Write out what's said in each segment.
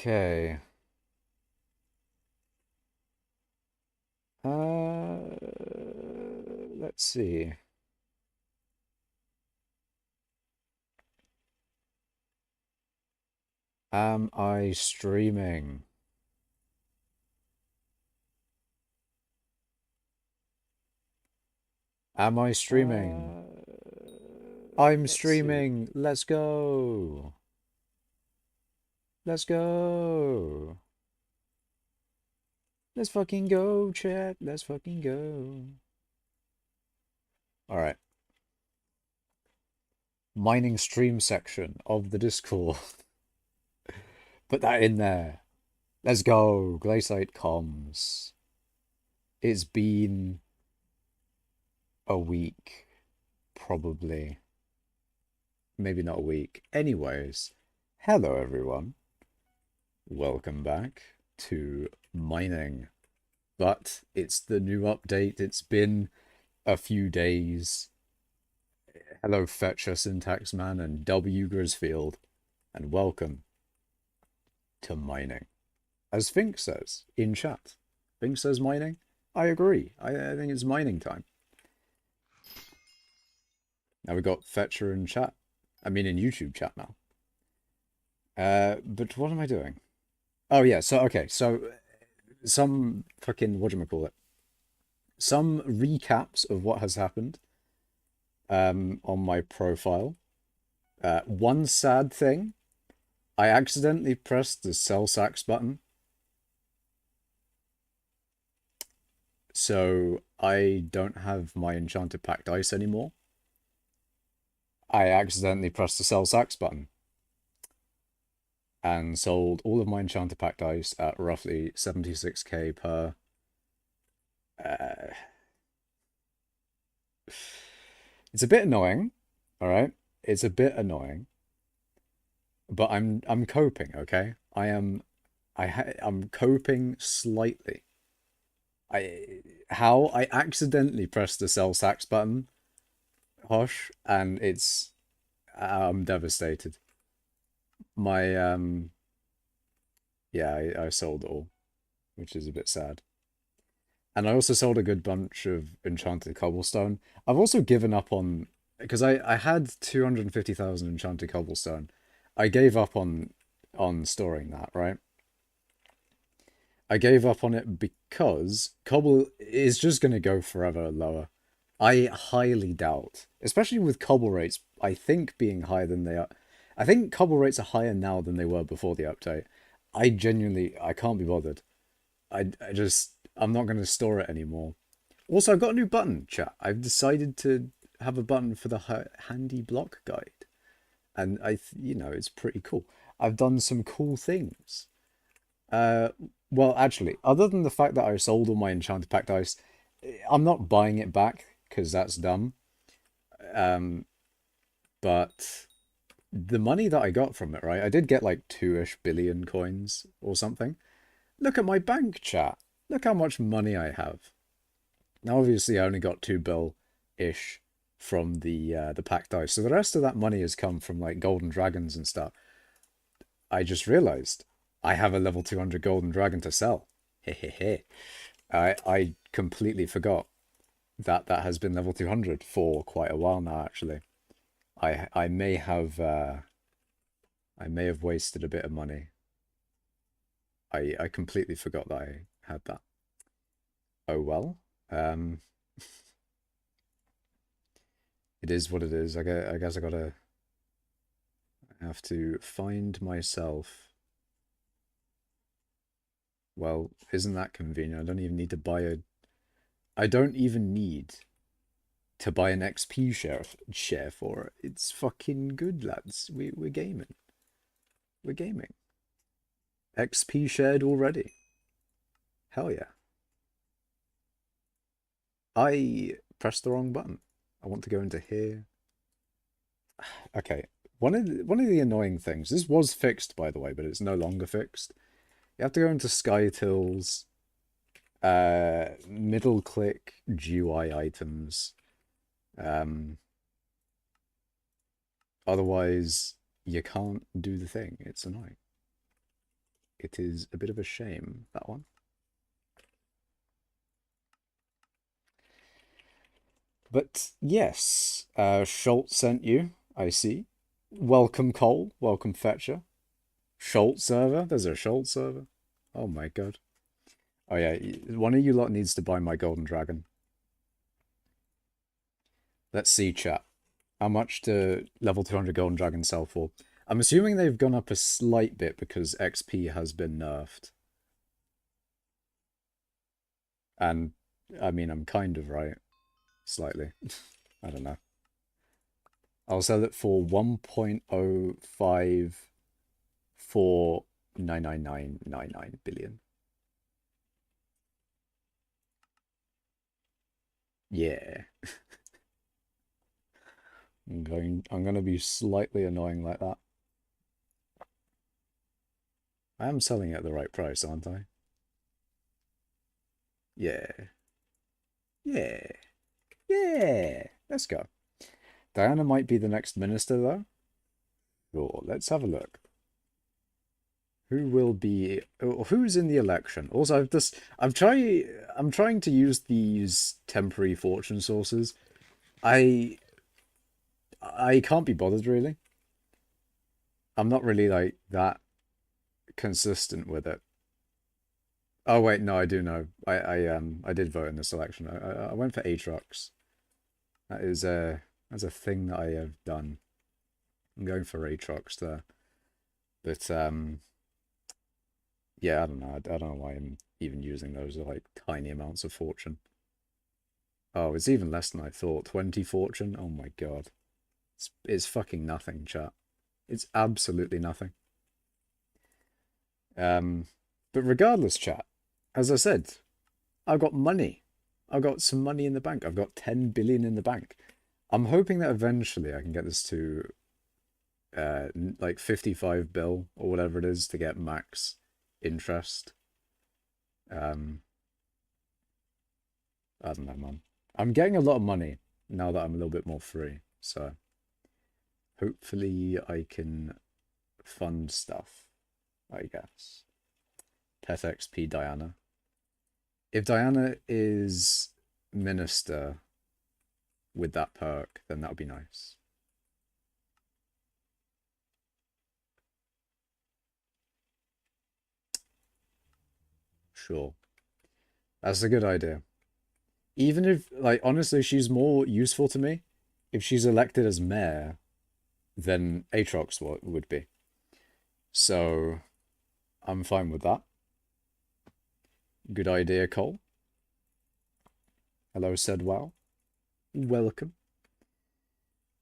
Okay. Let's see. Am I streaming? Am I streaming? I'm Let's see. streaming. Let's go. Let's go. Let's fucking go, chat. Let's fucking go. All right. Mining stream section of the Discord. Put that in there. Let's go. Glacite comms. It's been a week, probably. Maybe not a week. Anyways, hello everyone. Welcome back to mining. But it's the new update. It's been a few days. Hello, Fetcher Syntax Man and W Grisfield, and welcome to mining. As Fink says in chat. Fink says mining. I agree. I think it's mining time. Now we got Fetcher in chat. I mean in YouTube chat now. But what am I doing? Oh yeah, so some fucking whatchamacallit. Some recaps of what has happened on my profile. One sad thing, I accidentally pressed the sell sacks button. So I don't have my enchanted pack dice anymore. I accidentally pressed the sell sacks button and sold all of my enchanted pack dice at roughly 76k per. Uh, it's a bit annoying, all right? It's a bit annoying, but I'm coping, okay? I'm coping slightly. I accidentally pressed the sell sacks button, Hosh, and I'm devastated. My yeah, I sold it all, which is a bit sad. And I also sold a good bunch of enchanted cobblestone. I've also given up on because I had 250,000 enchanted cobblestone. I gave up on storing that, right? I gave up on it because cobble is just going to go forever lower. I highly doubt, especially with cobble rates, I think being higher than they are. I think cobble rates are higher now than they were before the update. I can't be bothered. I'm not going to store it anymore. Also, I've got a new button, chat. I've decided to have a button for the handy block guide. And it's pretty cool. I've done some cool things. Uh, well, actually, other than the fact that I sold all my enchanted pack dice, I'm not buying it back because that's dumb. Um, but the money that I got from it, right? I did get like 2-ish billion coins or something. Look at my bank, chat. Look how much money I have. Now, obviously, I only got 2 bill-ish from the pack dice, so the rest of that money has come from like golden dragons and stuff. I just realized I have a level 200 golden dragon to sell. Hehehe. I completely forgot that that has been level 200 for quite a while now, actually. I I may have wasted a bit of money. I completely forgot that I had that. Oh well. Um, it is what it is. I guess I gotta have to find myself. Well, isn't that convenient? I don't even need to buy a. I don't even need to buy an XP share for it. It's fucking good, lads. We're gaming. We're gaming. XP shared already. Hell yeah. I pressed the wrong button. I want to go into here. Okay. One of the annoying things. This was fixed, by the way, but it's no longer fixed. You have to go into Sky Tills, middle click GUI items. Um, Otherwise, you can't do the thing. It's annoying. It is a bit of a shame, that one. But yes, Schultz sent you, I see. Welcome Cole, welcome Fetcher. Schultz server? There's a Schultz server? Oh my god. Oh yeah, one of you lot needs to buy my golden dragon. Let's see, chat. How much do level 200 golden dragons sell for? I'm assuming they've gone up a slight bit because XP has been nerfed. And, I mean, I'm kind of right. Slightly. I don't know. I'll sell it for 1.0549999 billion. Yeah. I'm gonna be slightly annoying like that. I am selling it at the right price, aren't I? Yeah. Yeah. Yeah. Let's go. Diana might be the next minister, though. Sure, let's have a look. Who will be... Who's in the election? Also, I'm trying to use these temporary fortune sources. I can't be bothered, really. I'm not really, like, that consistent with it. Oh, wait, no, I do know. I did vote in this election. I went for Aatrox. That's a thing that I have done. I'm going for Aatrox there. But, yeah, I don't know. I don't know why I'm even using those like tiny amounts of fortune. Oh, it's even less than I thought. 20 fortune? Oh my god. It's fucking nothing, chat. It's absolutely nothing. But regardless, chat, as I said, I've got money. I've got some money in the bank. I've got 10 billion in the bank. I'm hoping that eventually I can get this to like 55 bill or whatever it is to get max interest. I don't know, man. I'm getting a lot of money now that I'm a little bit more free, so hopefully I can fund stuff, I guess. Pet XP Diana. If Diana is minister with that perk, then that would be nice. Sure. That's a good idea. Even if, like, honestly, she's more useful to me if she's elected as mayor than Aatrox would be. So, I'm fine with that. Good idea, Cole. Hello, said wow. Welcome.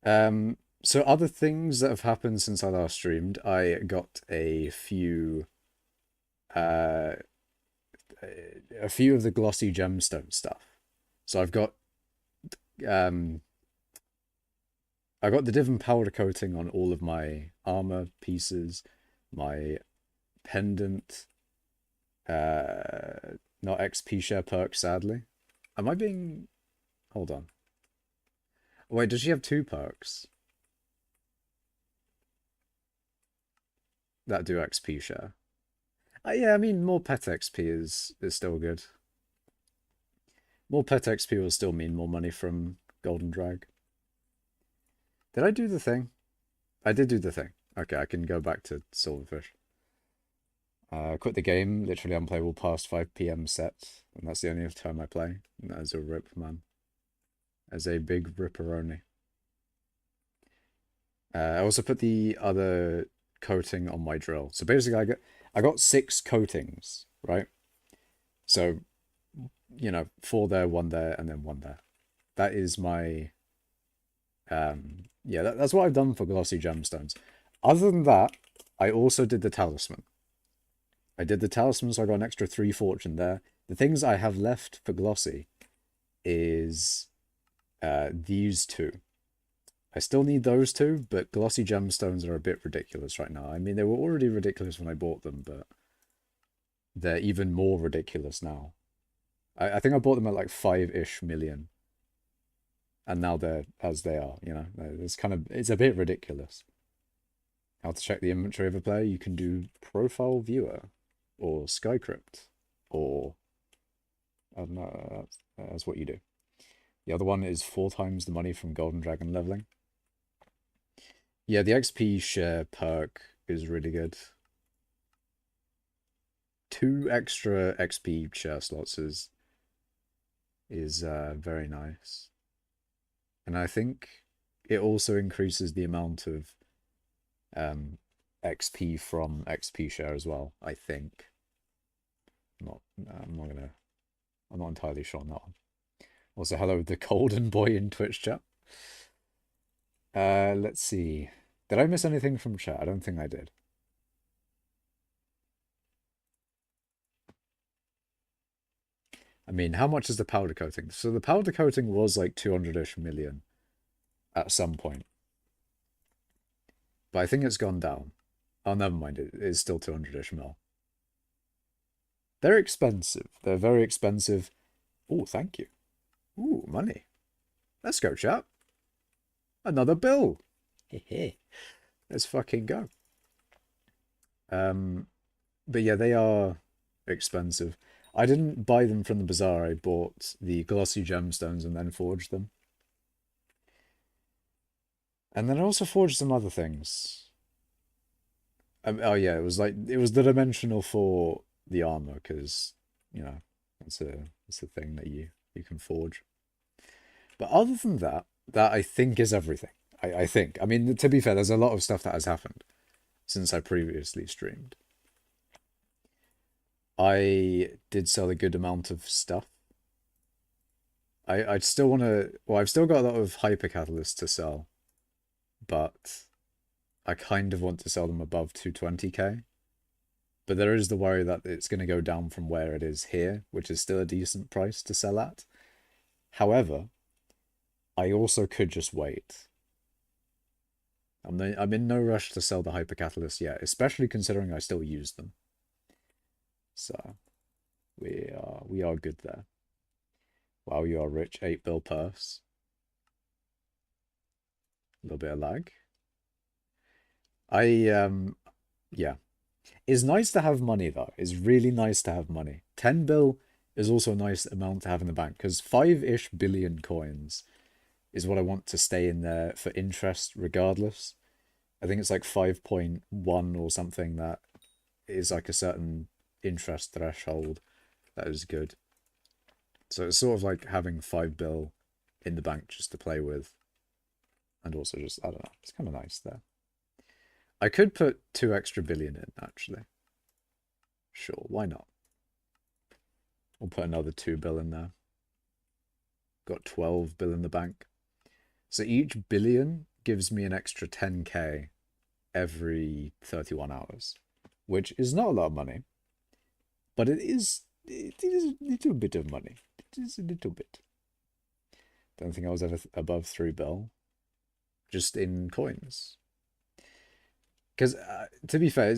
So other things that have happened since I last streamed, I got a few of the glossy gemstone stuff. So I got the divan powder coating on all of my armor pieces, my pendant, not XP share perk, sadly. Am I being... Hold on. Wait, does she have two perks that do XP share? Yeah, I mean, more pet XP is still good. More pet XP will still mean more money from Golden Drag. Did I do the thing? I did do the thing. Okay, I can go back to Silverfish. Quit the game, literally unplayable past 5 PM set, and that's the only time I play. And that is a rip, man. As a big ripperoni. I also put the other coating on my drill. So basically, I got 6 coatings, right? So, you know, 4 there, 1 there, and then 1 there. That is my... yeah, that's what I've done for glossy gemstones. Other than that, I also did the talisman. I did the talisman, so I got an extra 3 fortune there. The things I have left for glossy is these 2. I still need those 2, but glossy gemstones are a bit ridiculous right now. I mean, they were already ridiculous when I bought them, but they're even more ridiculous now. I think I bought them at like 5-ish million. And now they're as they are, you know. It's a bit ridiculous. How to check the inventory of a player? You can do profile viewer. or Skycrypt, or I don't know. That's what you do. The other one is 4 times the money from Golden Dragon leveling. Yeah, the XP share perk is really good. 2 extra XP share slots is very nice. And I think it also increases the amount of XP from XP share as well, I think. I'm not entirely sure on that one. Also, hello, the Golden Boy in Twitch chat. Let's see. Did I miss anything from chat? I don't think I did. I mean, how much is the powder coating? So the powder coating was like 200-ish million at some point. But I think it's gone down. Oh, never mind. It is still 200-ish mil. They're expensive. They're very expensive. Oh, thank you. Ooh, money. Let's go, chap. Another bill. Hehe. Let's fucking go. But yeah, they are expensive. I didn't buy them from the bazaar. I bought the glossy gemstones and then forged them. And then I also forged some other things. Oh yeah, it was the dimensional for the armor because you know it's a thing that you can forge. But other than that, that I think is everything. I think. I mean, to be fair, there's a lot of stuff that has happened since I previously streamed. I did sell a good amount of stuff. I'd still want to. Well, I've still got a lot of hypercatalysts to sell, but I kind of want to sell them above 220k. But there is the worry that it's going to go down from where it is here, which is still a decent price to sell at. However, I also could just wait. I'm in no rush to sell the hypercatalyst yet, especially considering I still use them. So we are good there. Wow, you are rich. 8 bill purse. A little bit of lag. Yeah. It's nice to have money though. It's really nice to have money. 10 bill is also a nice amount to have in the bank because 5-ish billion coins is what I want to stay in there for interest regardless. I think it's like 5.1 or something that is like a certain interest threshold that is good. So it's sort of like having 5 bill in the bank just to play with. And also just, I don't know, it's kind of nice there. I could put 2 extra billion in, actually. Sure, why not? We'll put another 2 bill in there. Got 12 bill in the bank. So each billion gives me an extra 10k every 31 hours, which is not a lot of money, but it is a little bit of money. It is a little bit. Don't think I was ever above 3 bill, just in coins. Because to be fair,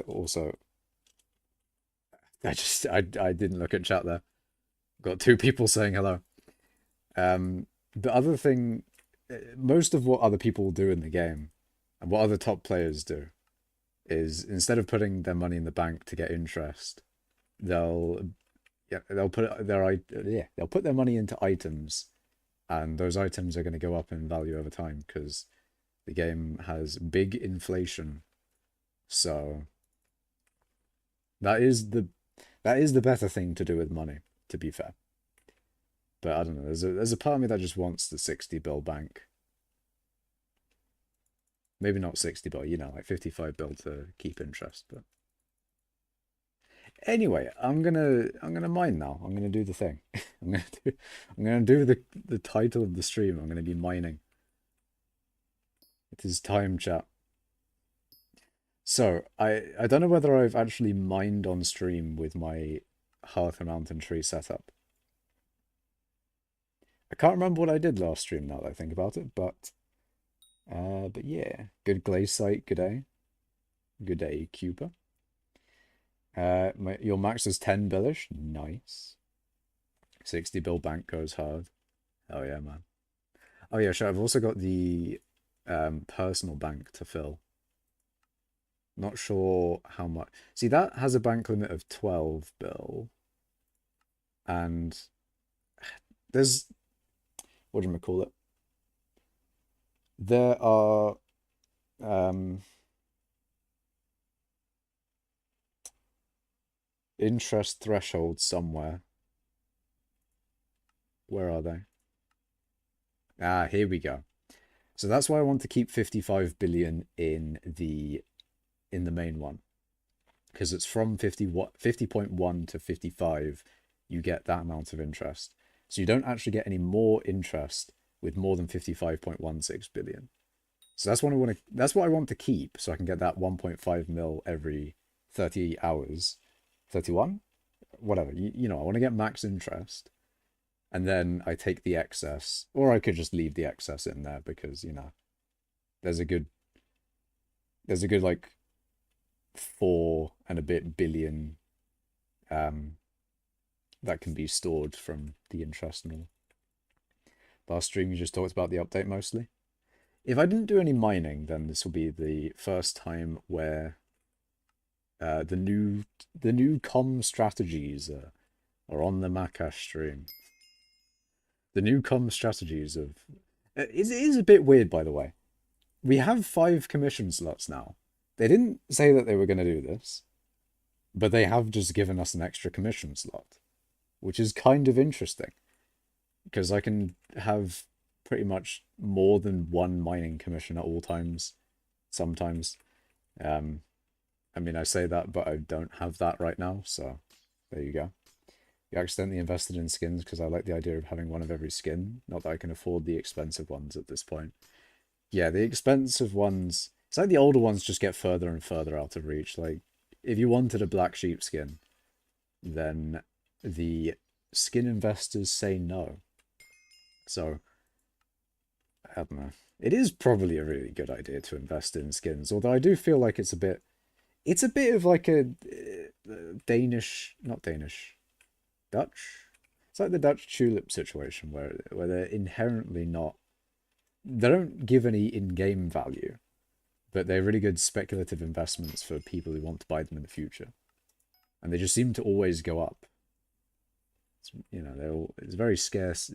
also, I didn't look at chat there. Got 2 people saying hello. The other thing, most of what other people do in the game, and what other top players do, is instead of putting their money in the bank to get interest, they'll put their money into items, and those items are going to go up in value over time because the game has big inflation. So that is the better thing to do with money, to be fair. But I don't know, there's a part of me that just wants the 60 bill bank. Maybe not 60 bill, you know, like 55 bill to keep interest, but anyway, I'm gonna mine now. I'm gonna do the thing. I'm gonna do the title of the stream. I'm gonna be mining. It is time, chat. So I don't know whether I've actually mined on stream with my Hearth and Mountain Tree setup. I can't remember what I did last stream now that I think about it, but yeah, good glacite, good day. Good day, Cuba. Your max is 10 billish, nice. 60 bill bank goes hard. Oh yeah, man. Oh yeah, sure. I've also got the personal bank to fill, Not sure how much. See, that has a bank limit of 12 bill. And there's, what do you call it? There are um, interest thresholds somewhere. Where are they? Ah, here we go. So that's why I want to keep 55 billion in the main one. Because it's from 50.1 to 55, you get that amount of interest. So you don't actually get any more interest with more than 55.16 billion. So that's what I want to keep, so I can get that 1.5 mil every 30 hours. 31? Whatever. You know, I want to get max interest. And then I take the excess. Or I could just leave the excess in there because, you know, there's a good like 4 and a bit billion that can be stored from the interest and all. Last stream you just talked about the update mostly. If I didn't do any mining, then this will be the first time where the new comm strategies are on the Makash stream. The new comm strategies of it is a bit weird, by the way. We have 5 commission slots now. They didn't say that they were going to do this, but they have just given us an extra commission slot, which is kind of interesting because I can have pretty much more than one mining commission at all times. Sometimes, I mean, I say that, but I don't have that right now, so there you go. You accidentally invested in skins because I like the idea of having one of every skin. Not that I can afford the expensive ones at this point. Yeah, the expensive ones, it's like the older ones just get further and further out of reach. Like, if you wanted a black sheep skin, then the skin investors say no. So, I don't know. It is probably a really good idea to invest in skins, although I do feel like it's a bit of like a Danish, not Danish, Dutch. It's like the Dutch tulip situation where they're inherently not, they don't give any in-game value, but they're really good speculative investments for people who want to buy them in the future, and they just seem to always go up. It's, you know, it's very scarce.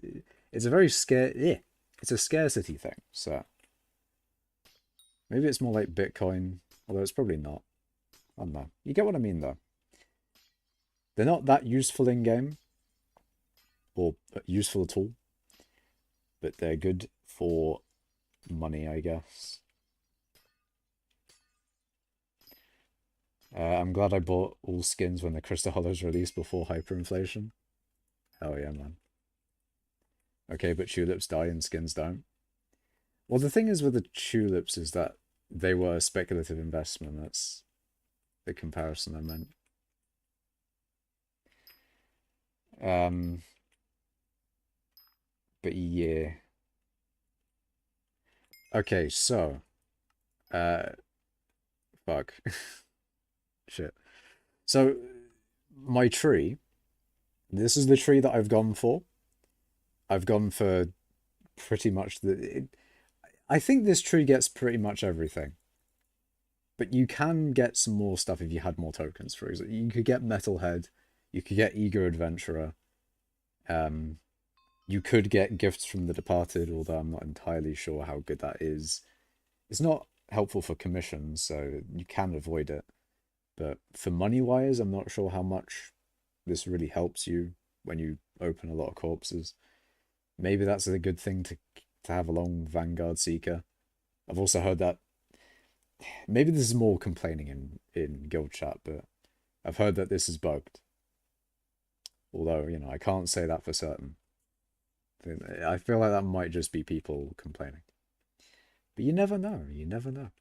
It's a very yeah, it's a scarcity thing. So maybe it's more like Bitcoin, although it's probably not. I don't know. You get what I mean, though. They're not that useful in game, or useful at all, but they're good for money, I guess. I'm glad I bought all skins when the Crystal Hollows released before hyperinflation. Hell yeah, man. Okay, but tulips die and skins don't. Well, the thing is with the tulips is that they were speculative investment. That's the comparison I meant. But yeah. Okay, so fuck. Shit. So my tree, this is the tree that I've gone for. I've gone for pretty much I think this tree gets pretty much everything. But you can get some more stuff if you had more tokens, for example. You could get Metalhead, you could get Eager Adventurer, you could get Gifts from the Departed, although I'm not entirely sure how good that is. It's not helpful for commissions, so you can avoid it. But for money-wise, I'm not sure how much this really helps you when you open a lot of corpses. Maybe that's a good thing to have along Vanguard Seeker. I've also heard that maybe this is more complaining in guild chat, but I've heard that this is bugged. Although, you know, I can't say that for certain. I feel like that might just be people complaining. But you never know. You never know.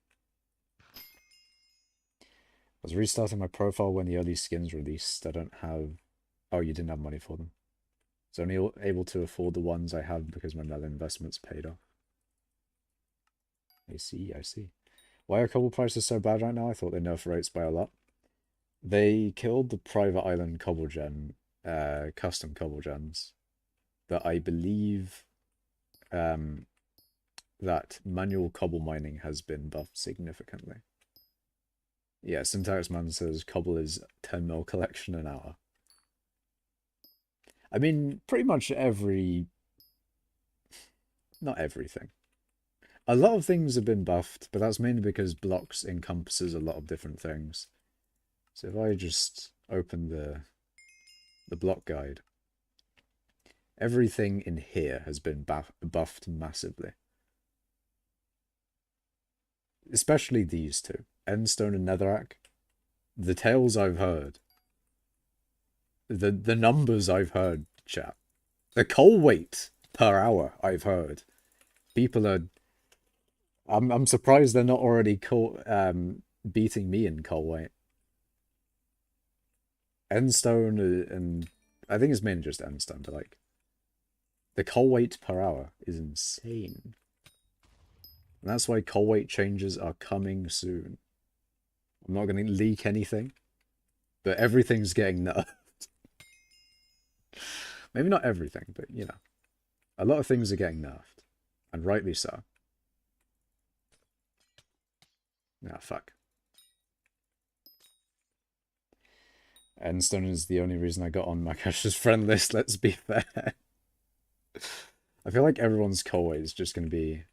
I was restarting my profile when the early skins released. I don't have... Oh, you didn't have money for them. I was only able to afford the ones I have because my Melon investments paid off. I see, I see. Why are cobble prices so bad right now? I thought they nerfed rates by a lot. They killed the private island cobble gen, custom cobble gens, that I believe that manual cobble mining has been buffed significantly. Yeah, Syntax Man says cobble is 10 mil collection an hour. I mean, pretty much not everything. A lot of things have been buffed, but that's mainly because blocks encompasses a lot of different things. So if I just open the block guide, everything in here has been buffed massively. Especially these two, Endstone and Netherrack. The tales I've heard, the numbers I've heard, chat. The coal weight per hour I've heard. People are. I'm surprised they're not already beating me in coal weight. Endstone and I think it's mainly just Endstone, but like the coal weight per hour is insane. And that's why coal weight changes are coming soon. I'm not going to leak anything, but everything's getting nerfed. Maybe not everything, but you know, a lot of things are getting nerfed, and rightly so. Ah, fuck. Endstone is the only reason I got on Makash's friend list, let's be fair. I feel like everyone's coal weight is just going to be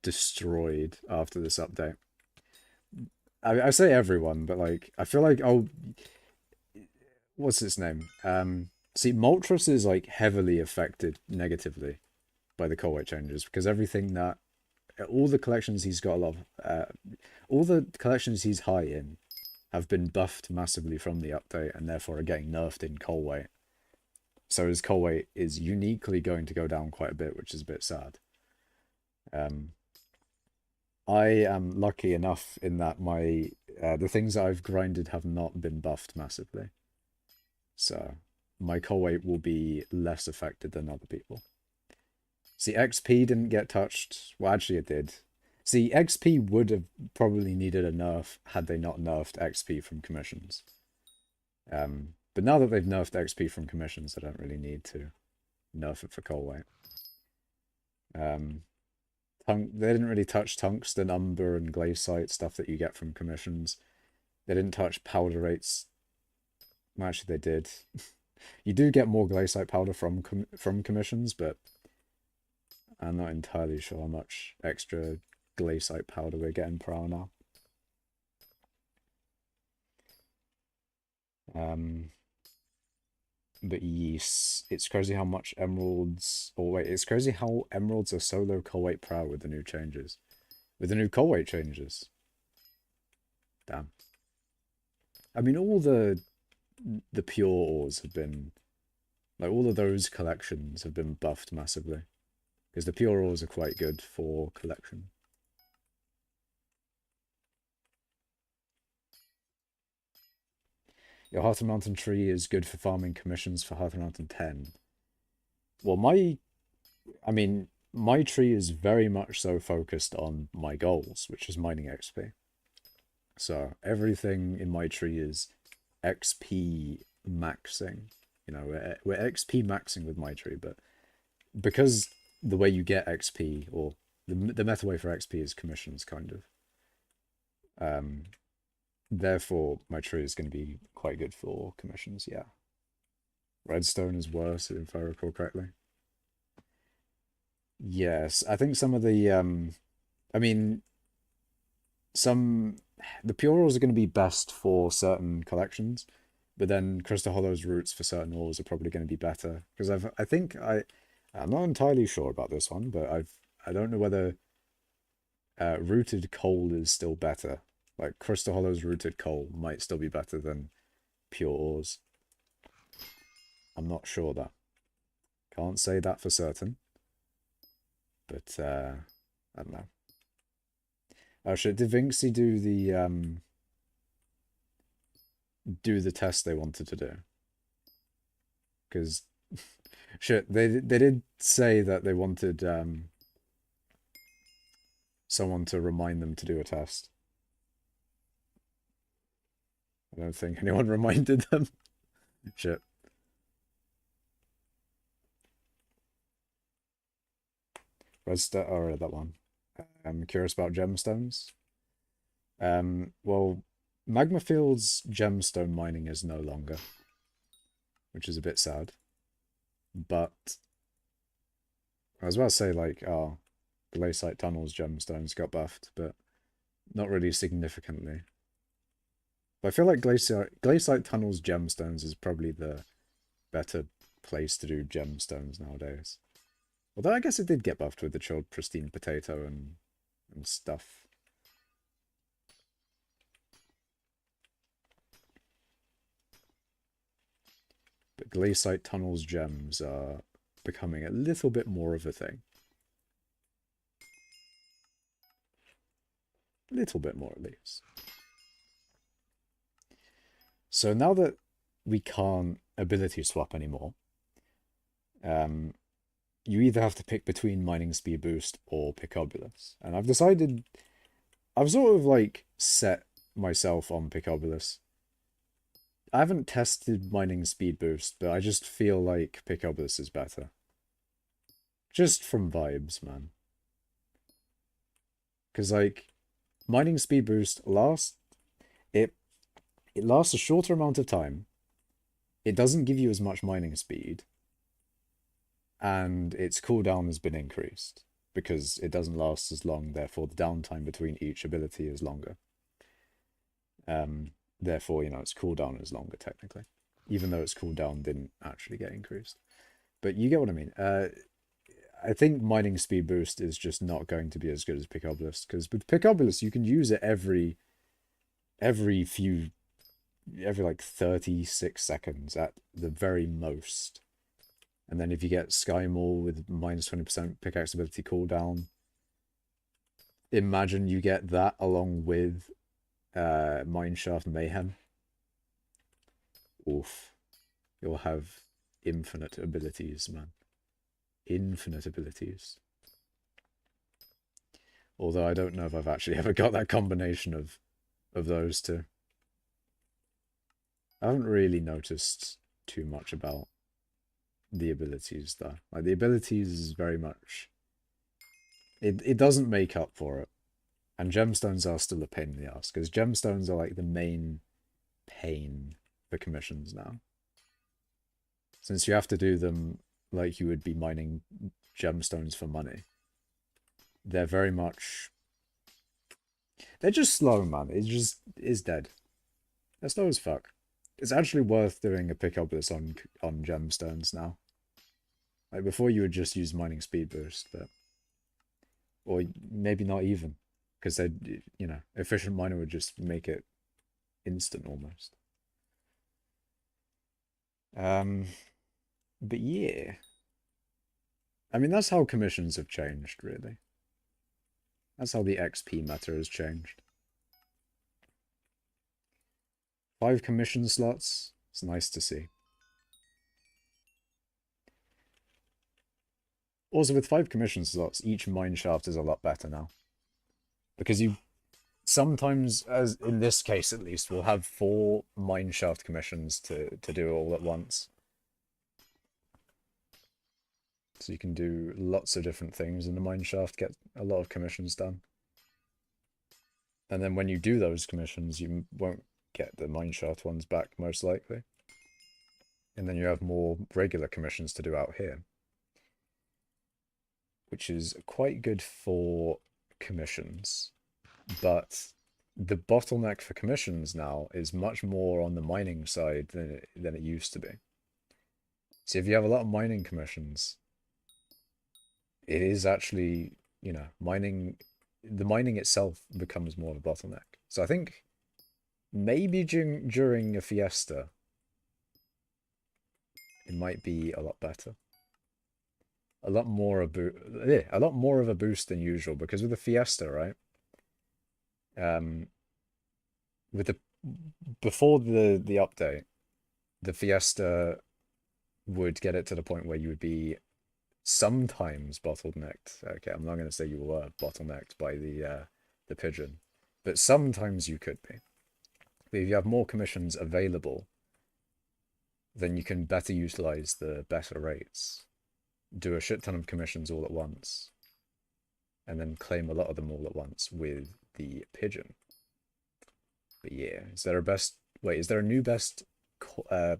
destroyed after this update. I say everyone, but like, I feel like, oh, what's its name? See, Moltres is like heavily affected negatively by the coal weight changes because everything that all the collections he's got a lot of, all the collections he's high in have been buffed massively from the update and therefore are getting nerfed in coal weight. So his coal weight is uniquely going to go down quite a bit, which is a bit sad. I am lucky enough in that my the things that I've grinded have not been buffed massively. So my coal weight will be less affected than other people. See, XP didn't get touched. Well, actually, it did. See, XP would have probably needed a nerf had they not nerfed XP from commissions. But now that they've nerfed XP from commissions, I don't really need to nerf it for coal weight. They didn't really touch tungsten, umber, and glacite, stuff that you get from commissions. They didn't touch powder rates. Well, actually, they did. You do get more glacite powder from commissions, but I'm not entirely sure how much extra glacite powder we're getting per hour now. But yes, it's crazy how much emeralds. Oh wait, it's crazy how emeralds are so low coal weight per hour with the new changes. With the new coal weight changes. Damn. I mean, all the pure ores have been, like, all of those collections have been buffed massively. Because the pure ores are quite good for collection. Your Heart of Mountain tree is good for farming commissions for Heart of Mountain 10. Well, I mean, my tree is very much so focused on my goals, which is mining XP. So everything in my tree is XP maxing. You know, we're XP maxing with my tree, but because the way you get XP, or the meta way for XP is commissions, kind of. Therefore, my tree is going to be quite good for commissions, yeah. Redstone is worse, if I recall correctly. Yes, I think some of the, I mean, the pure ores are going to be best for certain collections, but then Crystal Hollow's roots for certain ores are probably going to be better. Because I'm not entirely sure about this one, but I don't know whether rooted coal is still better. Like Crystal Hollow's rooted coal might still be better than pure ores. I'm not sure that. Can't say that for certain. But I don't know. Oh shit, did Vinxie do the test they wanted to do? Because shit, they did say that they wanted someone to remind them to do a test. I don't think anyone reminded them. Shit. Or that one. I'm curious about gemstones. Well, Magma Field's gemstone mining is no longer, which is a bit sad. But I was about to say, like, oh, glacite tunnels gemstones got buffed, but not really significantly. But I feel like glacite tunnels gemstones is probably the better place to do gemstones nowadays. Although I guess it did get buffed with the chilled pristine potato and stuff. But glacite tunnels gems are becoming a little bit more of a thing. A little bit more, at least. So now that we can't ability swap anymore, you either have to pick between mining speed boost or Picobulus. And I've decided, I've sort of like set myself on Picobulus. I haven't tested mining speed boost, but I just feel like Picobulus is better. Just from vibes, man. Because like, mining speed boost it lasts a shorter amount of time. It doesn't give you as much mining speed. And its cooldown has been increased because it doesn't last as long, therefore the downtime between each ability is longer. Therefore, you know, its cooldown is longer technically, even though its cooldown didn't actually get increased. But you get what I mean. I think mining speed boost is just not going to be as good as Picobulus, because with Picobulus you can use it every like 36 seconds at the very most. And then if you get Sky Maul with minus 20% pickaxe ability cooldown, imagine you get that along with Mineshaft Mayhem. Oof. You'll have infinite abilities, man. Infinite abilities. Although I don't know if I've actually ever got that combination of those two. I haven't really noticed too much about the abilities though. Like the abilities is very much it doesn't make up for it. And gemstones are still a pain in the ass, because gemstones are like the main pain for commissions now. Since you have to do them like you would be mining gemstones for money. They're very much they're just slow, man. It just is dead. They're slow as fuck. It's actually worth doing a Picobulus on gemstones now. Like before you would just use mining speed boost, but or maybe not even, because they, you know, efficient miner would just make it instant almost. But yeah, I mean that's how commissions have changed, really. That's how the XP meta has changed. 5 commission slots. It's nice to see. Also, with 5 commission slots, each mine shaft is a lot better now. Because you sometimes, as in this case at least, will have 4 mine shaft commissions to do all at once. So you can do lots of different things in the mine shaft, get a lot of commissions done. And then when you do those commissions, you won't get the mine shaft ones back, most likely. And then you have more regular commissions to do out here, which is quite good for commissions. But the bottleneck for commissions now is much more on the mining side than it used to be. So if you have a lot of mining commissions, it is actually, you know, the mining itself becomes more of a bottleneck. So I think maybe during a fiesta, it might be a lot better. A lot more of a boost than usual, because with the fiesta, right? With the before the update, the fiesta would get it to the point where you would be sometimes bottlenecked. Okay, I'm not going to say you were bottlenecked by the pigeon, but sometimes you could be. But if you have more commissions available, then you can better utilize the better rates. Do a shit ton of commissions all at once, and then claim a lot of them all at once with the pigeon. But yeah, is there a best? Wait, is there a new best? I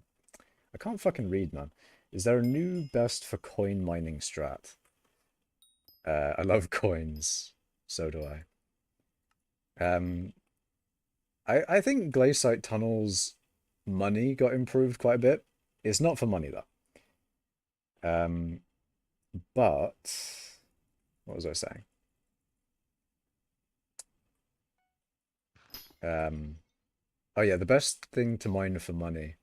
can't fucking read, man. Is there a new best for coin mining strat? I love coins. So do I. I think glacite tunnels money got improved quite a bit. It's not for money though. Um, but what was I saying? Oh yeah, the best thing to mine for money.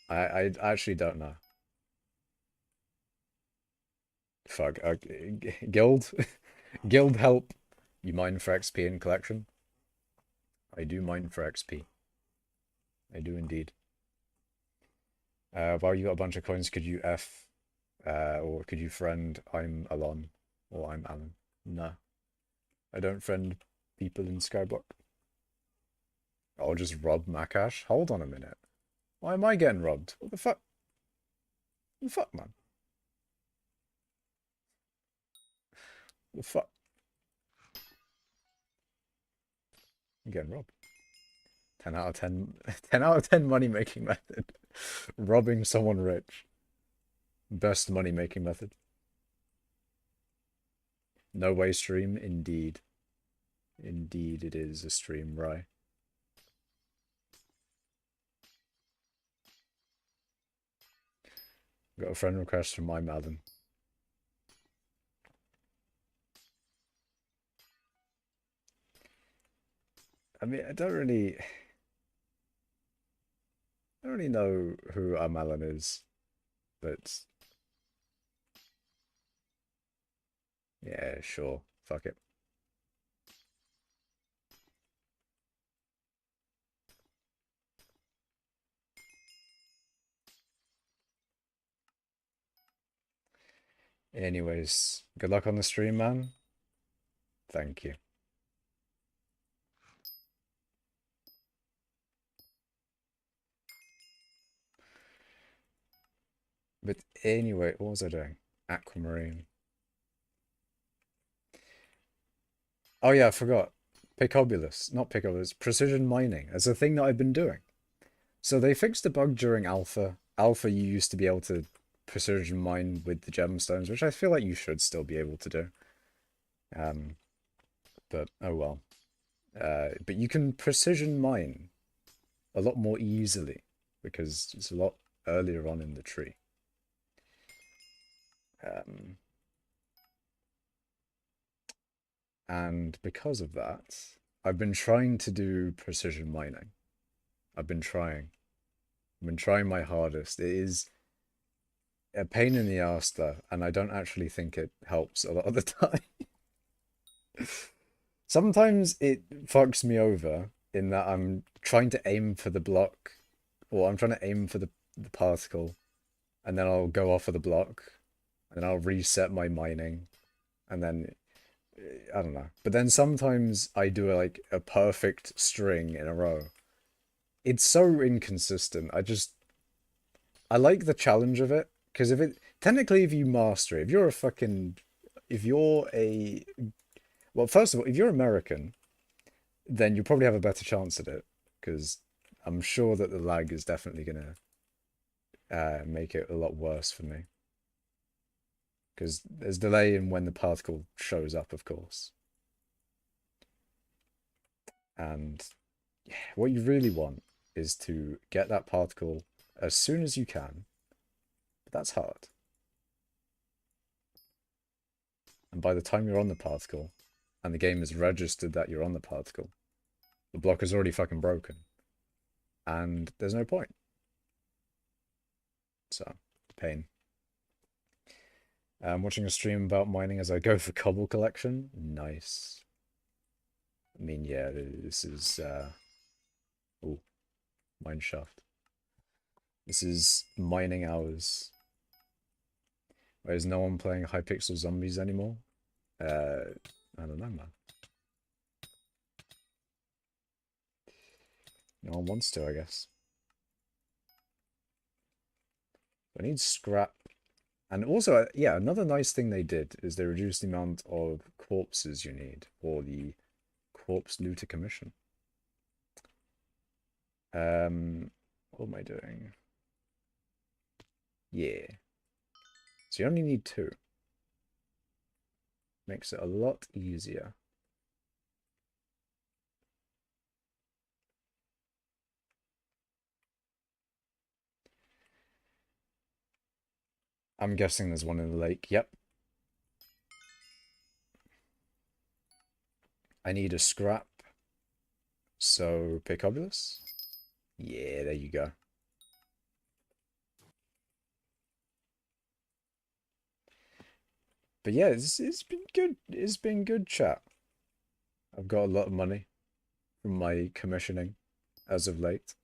I actually don't know. Fuck. Guild, guild help. You mine for XP in collection. I do mine for XP. I do indeed. While you got a bunch of coins, could you or could you friend I'm Alon, or I'm Alan? No, I don't friend people in Skyblock. I'll just rob Makash. Hold on a minute. Why am I getting robbed? What the fuck? What the fuck, man? What the fuck? I'm getting robbed. 10 out of 10. 10 out of 10 money making method. Robbing someone rich. Best money making method. No way stream, indeed. Indeed, it is a stream, right? Got a friend request from my Madden. I mean, I don't really know who Alan is, but yeah, sure. Fuck it. Anyways, good luck on the stream, man. Thank you. But anyway, what was I doing? Aquamarine. Oh yeah, I forgot. Picobulus. Not Picobulus. Precision mining. As a thing that I've been doing. So they fixed a bug during Alpha. Alpha, you used to be able to precision mine with the gemstones, which I feel like you should still be able to do. But oh well. But you can precision mine a lot more easily because it's a lot earlier on in the tree. And because of that, I've been trying to do precision mining. I've been trying my hardest. It is a pain in the ass though, and I don't actually think it helps a lot of the time. Sometimes it fucks me over in that I'm trying to aim for the block, or I'm trying to aim for the particle, and then I'll go off of the block, and then I'll reset my mining, and then I don't know. But then sometimes I do like a perfect string in a row. It's so inconsistent. I like the challenge of it because technically if you master it, if you're a well, first of all, if you're American, then you probably have a better chance at it because I'm sure that the lag is definitely gonna make it a lot worse for me. Because there's delay in when the particle shows up, of course. And yeah, what you really want is to get that particle as soon as you can. But that's hard. And by the time you're on the particle, and the game has registered that you're on the particle, the block is already fucking broken. And there's no point. So, pain. I'm watching a stream about mining as I go for cobble collection. Nice. I mean, yeah, this is oh, mine shaft. This is mining hours. Why is no one playing hypixel zombies anymore? I don't know, man. No one wants to, I guess. I need scrap. And also, yeah, another nice thing they did is they reduced the amount of corpses you need for the corpse looter commission. What am I doing? Yeah. So you only need two. Makes it a lot easier. I'm guessing there's one in the lake. Yep. I need a scrap. So, Picobulus? Yeah, there you go. But yeah, it's been good. It's been good chat. I've got a lot of money from my commissioning as of late.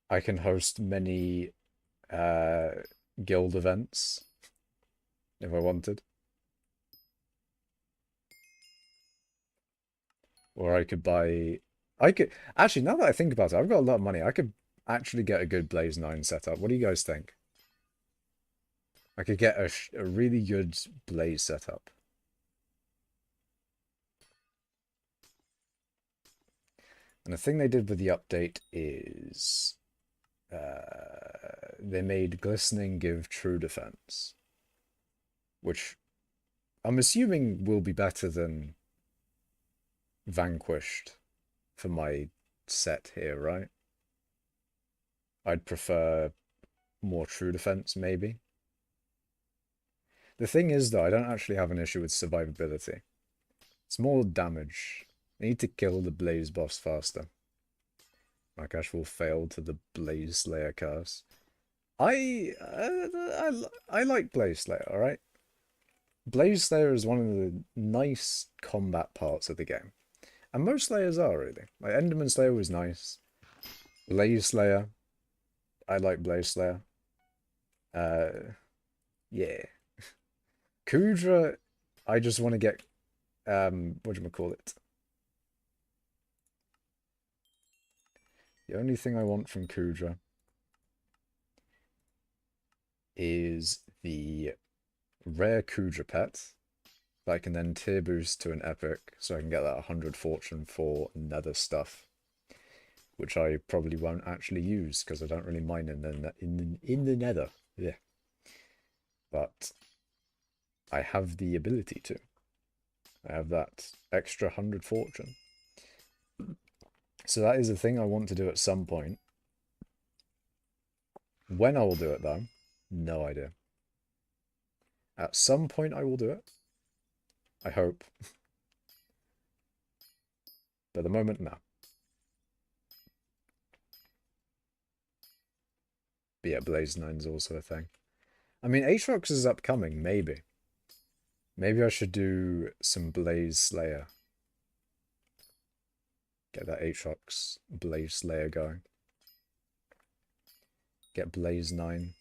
I can host many uh, guild events if I wanted. Or I could buy... I could... Actually, now that I think about it, I've got a lot of money. I could actually get a good Blaze 9 setup. What do you guys think? I could get a really good Blaze setup. And the thing they did with the update is they made Glistening give true defense, which I'm assuming will be better than Vanquished for my set here, right? I'd prefer more true defense, maybe. The thing is, though, I don't actually have an issue with survivability. It's more damage. I need to kill the Blaze boss faster. Nakash will fail to the Blaze Slayer curse. I like Blaze Slayer, alright? Blaze Slayer is one of the nice combat parts of the game. And most Slayers are, really. Like, Enderman Slayer was nice. Blaze Slayer. I like Blaze Slayer. Yeah. Kudra, I just want to get, whatchamacallit. The only thing I want from Kudra is the rare Kudra pet that I can then tier boost to an epic, so I can get that 100 fortune for nether stuff, which I probably won't actually use because I don't really mine in the nether. Yeah, but I have the ability to. I have that extra 100 fortune. So that is a thing I want to do at some point. When I will do it, though, no idea. At some point I will do it. I hope. But at the moment, no. But yeah, Blaze 9 is also a thing. I mean, Aatrox is upcoming, maybe. Maybe I should do some Blaze Slayer. Get that Aatrox Blaze Slayer going. Get Blaze 9.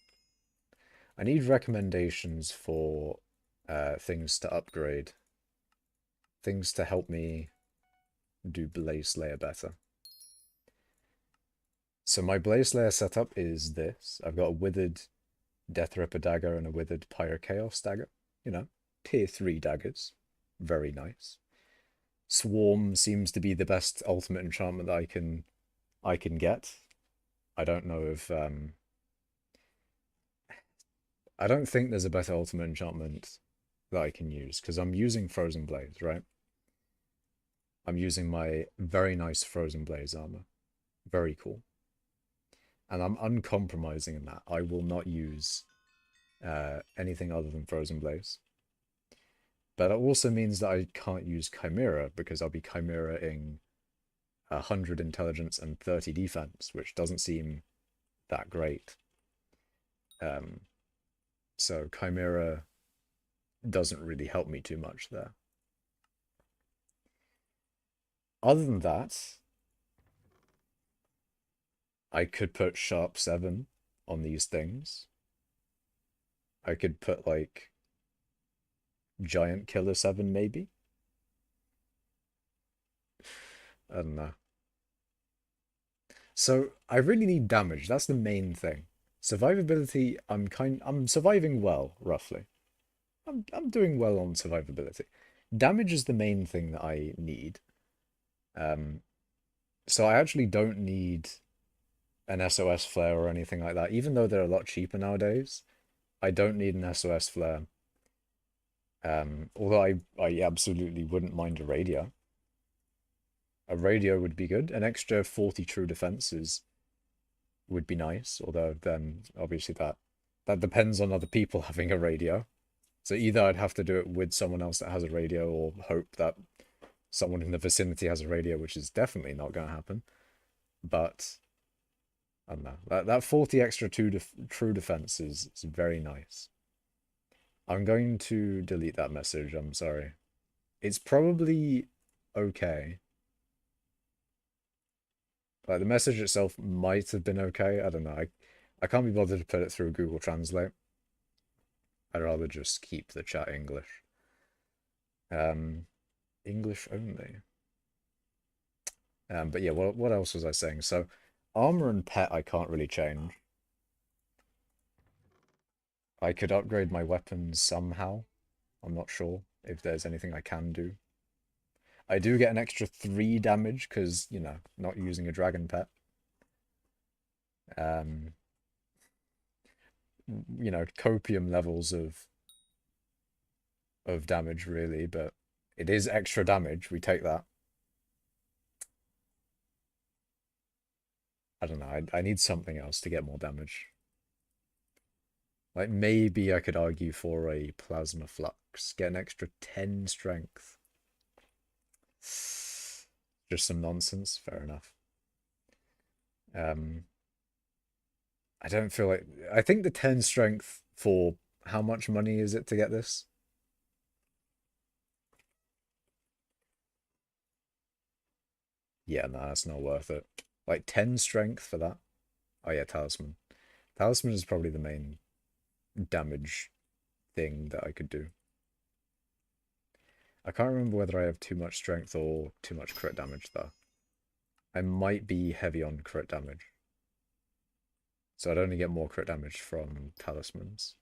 I need recommendations for things to upgrade. Things to help me do Blaze Slayer better. So my Blaze Slayer setup is this. I've got a Withered Death Ripper dagger and a Withered Pyrochaos dagger. You know, tier 3 daggers. Very nice. Swarm seems to be the best ultimate enchantment that I can get. I don't know if I don't think there's a better ultimate enchantment that I can use because I'm using Frozen Blaze, right? I'm using my very nice Frozen Blaze armor. Very cool. And I'm uncompromising in that. I will not use anything other than Frozen Blaze. But it also means that I can't use Chimera because I'll be Chimera-ing 100 intelligence and 30 defense, which doesn't seem that great. So Chimera doesn't really help me too much there. Other than that, I could put Sharp 7 on these things. I could put, like, Giant Killer 7, maybe? I don't know. So, I really need damage. That's the main thing. Survivability, I'm surviving well, roughly. I'm doing well on survivability. Damage is the main thing that I need. Um, so I actually don't need an SOS flare or anything like that. Even though they're a lot cheaper nowadays, I don't need an SOS flare. Although I absolutely wouldn't mind a radio. A radio would be good. An extra 40 true defenses would be nice, although then obviously that depends on other people having a radio. So either I'd have to do it with someone else that has a radio or hope that someone in the vicinity has a radio, which is definitely not going to happen. But I don't know. That 40 extra true defense is very nice. I'm going to delete that message. I'm sorry. It's probably okay. Like the message itself might have been okay. I don't know. I can't be bothered to put it through Google Translate. I'd rather just keep the chat English. English only. But yeah, what else was I saying? So armor and pet I can't really change. I could upgrade my weapons somehow. I'm not sure if there's anything I can do. I do get an extra 3 damage because, you know, not using a dragon pet. Um, you know, copium levels of damage really, but it is extra damage. We take that. I don't know. I need something else to get more damage. Like maybe I could argue for a plasma flux. Get an extra 10 strength. Just some nonsense. Fair enough. I don't feel like I think the 10 strength for how much money is it to get this? Yeah, no, that's not worth it. Like 10 strength for that. Oh yeah, talisman. Talisman is probably the main damage thing that I could do. I can't remember whether I have too much strength or too much crit damage though. I might be heavy on crit damage. So I'd only get more crit damage from talismans.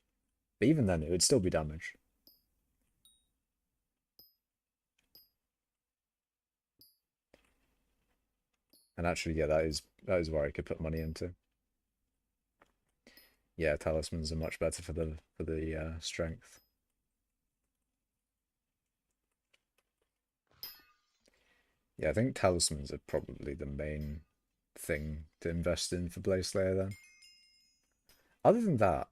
But even then, it would still be damage. And actually, yeah, that is where I could put money into. Yeah, talismans are much better for the strength. Yeah, I think talismans are probably the main thing to invest in for Blaze Slayer then. Other than that,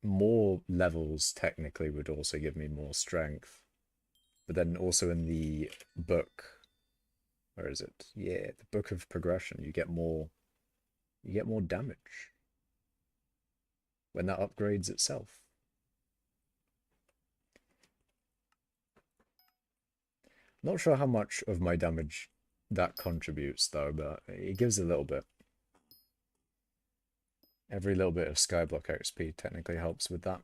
more levels technically would also give me more strength. But then also in the book, where is it? Yeah, the book of progression, you get more damage when that upgrades itself. Not sure how much of my damage that contributes though, but it gives a little bit. Every little bit of skyblock XP technically helps with that.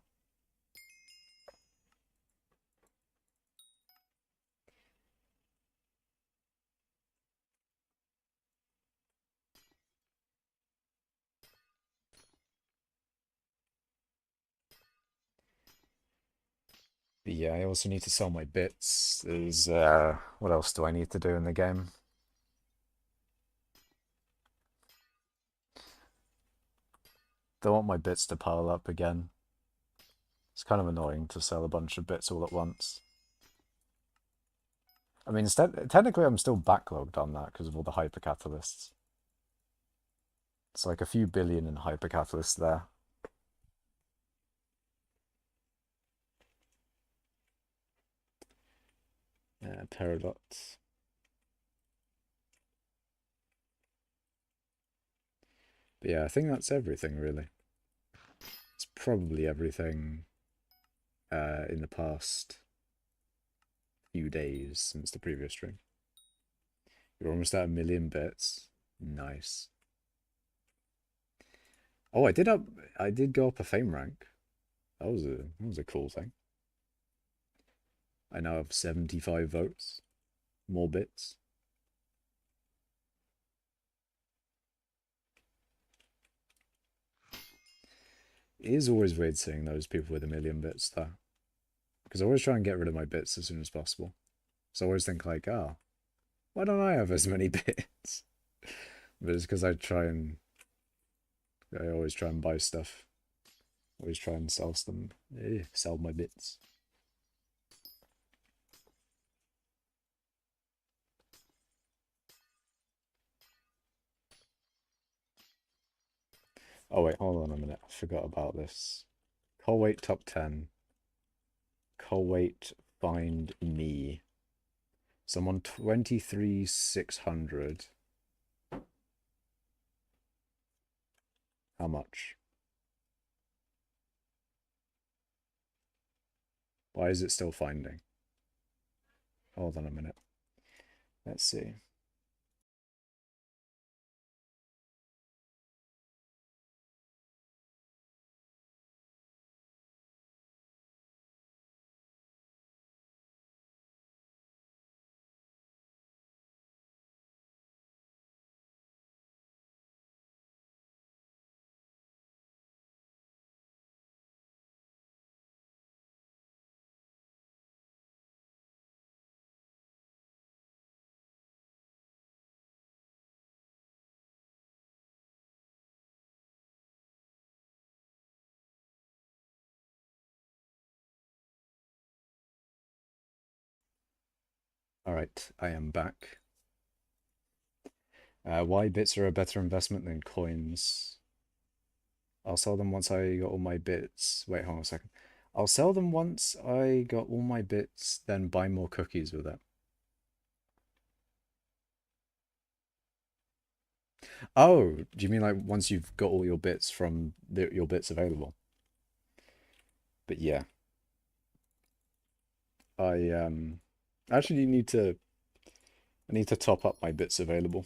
But yeah, I also need to sell my bits. There's what else do I need to do in the game? Don't want my bits to pile up again. It's kind of annoying to sell a bunch of bits all at once. I mean, technically I'm still backlogged on that because of all the hypercatalysts. It's like a few billion in hypercatalysts there. Paradox. But yeah, I think that's everything really. It's probably everything in the past few days since the previous stream. You're almost at 1,000,000 bits. Nice. Oh, I did go up a fame rank. That was a cool thing. I now have 75 votes. More bits. It is always weird seeing those people with 1,000,000 bits though. Because I always try and get rid of my bits as soon as possible. So I always think like, ah, Why don't I have as many bits? But it's because I always try and buy stuff. Always try and sell them. Sell my bits. Oh wait, hold on a minute. I forgot about this. Colweight top 10. Colweight find me. So I'm on 23,600. How much? Why is it still finding? Hold on a minute. Let's see. Alright, I am back. Why bits are a better investment than coins? I'll sell them once I got all my bits. Wait, hold on a second. I'll sell them once I got all my bits, then buy more cookies with it. Oh, do you mean like once you've got all your bits from your bits available? But yeah, I actually I need to top up my bits available.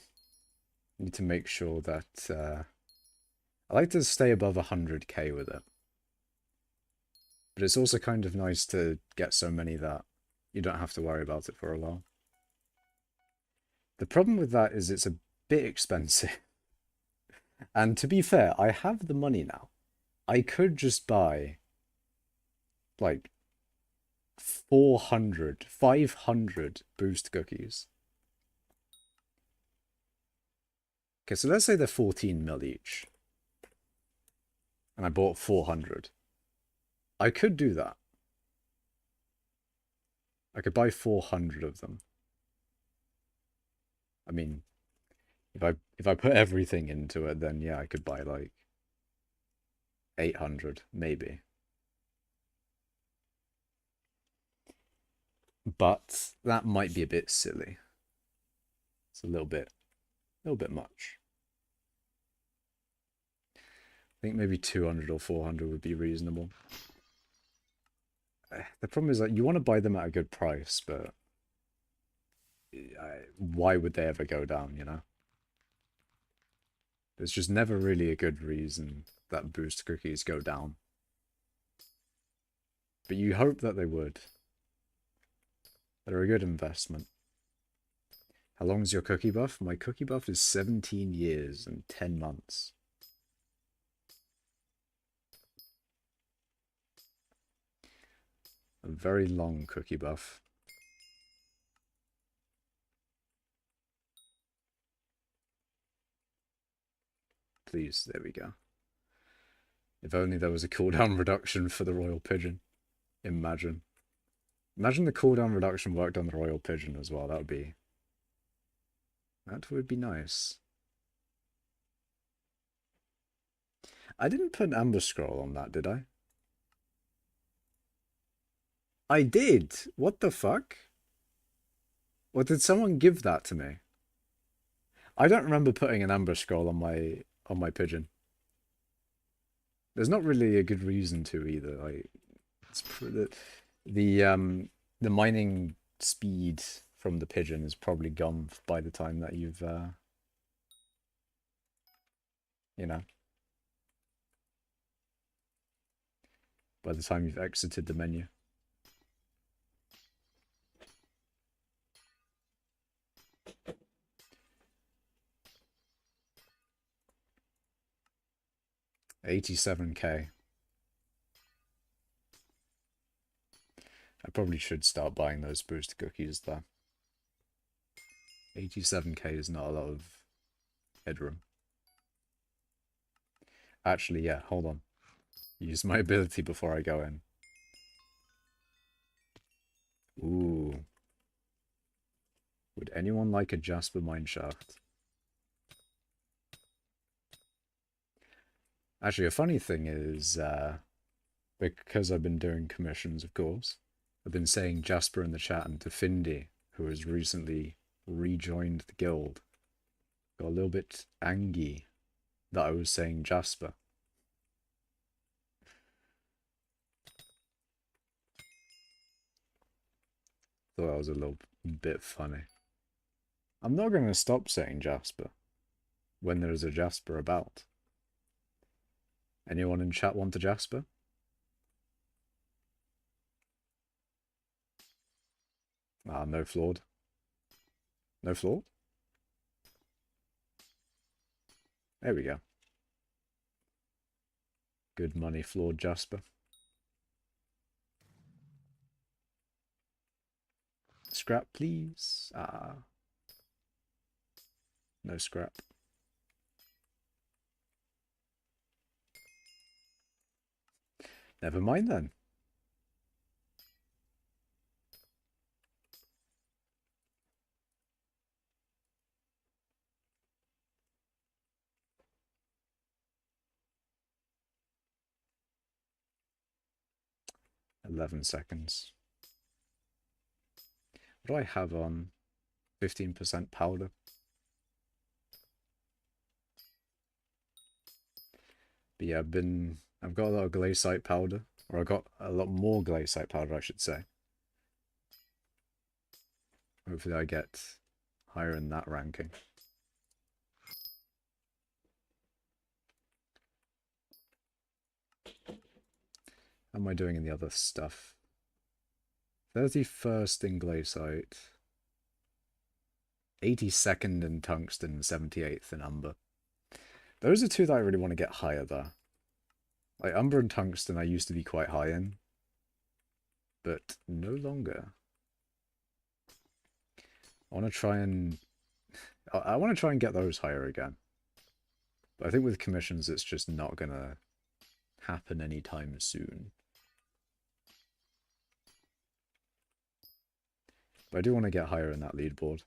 I need to make sure that I like to stay above 100k with it. But it's also kind of nice to get so many that you don't have to worry about it for a while. The problem with that is it's a bit expensive. And to be fair, I have the money now. I could just buy like 400, 500 boost cookies. Okay, so let's say they're 14 mil each. And I bought 400. I could do that. I could buy 400 of them. I mean, if I put everything into it, then yeah, I could buy like 800 maybe. But that might be a bit silly. It's a little bit much. I think maybe 200 or 400 would be reasonable. The problem is that you want to buy them at a good price, but why would they ever go down, you know? There's just never really a good reason that boost cookies go down. But you hope that they would. They're a good investment. How long is your cookie buff? My cookie buff is 17 years and 10 months. A very long cookie buff. Please, there we go. If only there was a cooldown reduction for the Royal Pigeon. Imagine. Imagine the cooldown reduction worked on the Royal Pigeon as well. That would be nice. I didn't put an Amber Scroll on that, did I? I did! What the fuck? Or did someone give that to me? I don't remember putting an Amber Scroll on my pigeon. There's not really a good reason to either. Like, it's the mining speed from the pigeon is probably gone by the time that you've you know, by the time you've exited the menu. $87k. I probably should start buying those booster cookies though. 87k is not a lot of headroom. Actually, yeah, hold on. Use my ability before I go in. Ooh. Would anyone like a Jasper mineshaft? Actually, a funny thing is, because I've been doing commissions, of course, I've been saying Jasper in the chat, and Defindi, who has recently rejoined the guild, got a little bit angry that I was saying Jasper. Thought that was a little bit funny. I'm not going to stop saying Jasper when there's a Jasper about. Anyone in chat want a Jasper? Ah, no flawed. No flawed? There we go. Good money, flawed Jasper. Scrap, please. Ah. No scrap. Never mind then. $11 seconds. What do I have on? 15% powder. But yeah, I've got a lot of glacite powder. Or I got a lot more glacite powder, I should say. Hopefully I get higher in that ranking. How am I doing in the other stuff? 31st in glacite. 82nd in tungsten, 78th in umber. Those are two that I really want to get higher though. Like umber and tungsten I used to be quite high in. But no longer. I want to try and get those higher again. But I think with commissions it's just not gonna happen anytime soon. But I do want to get higher in that leaderboard.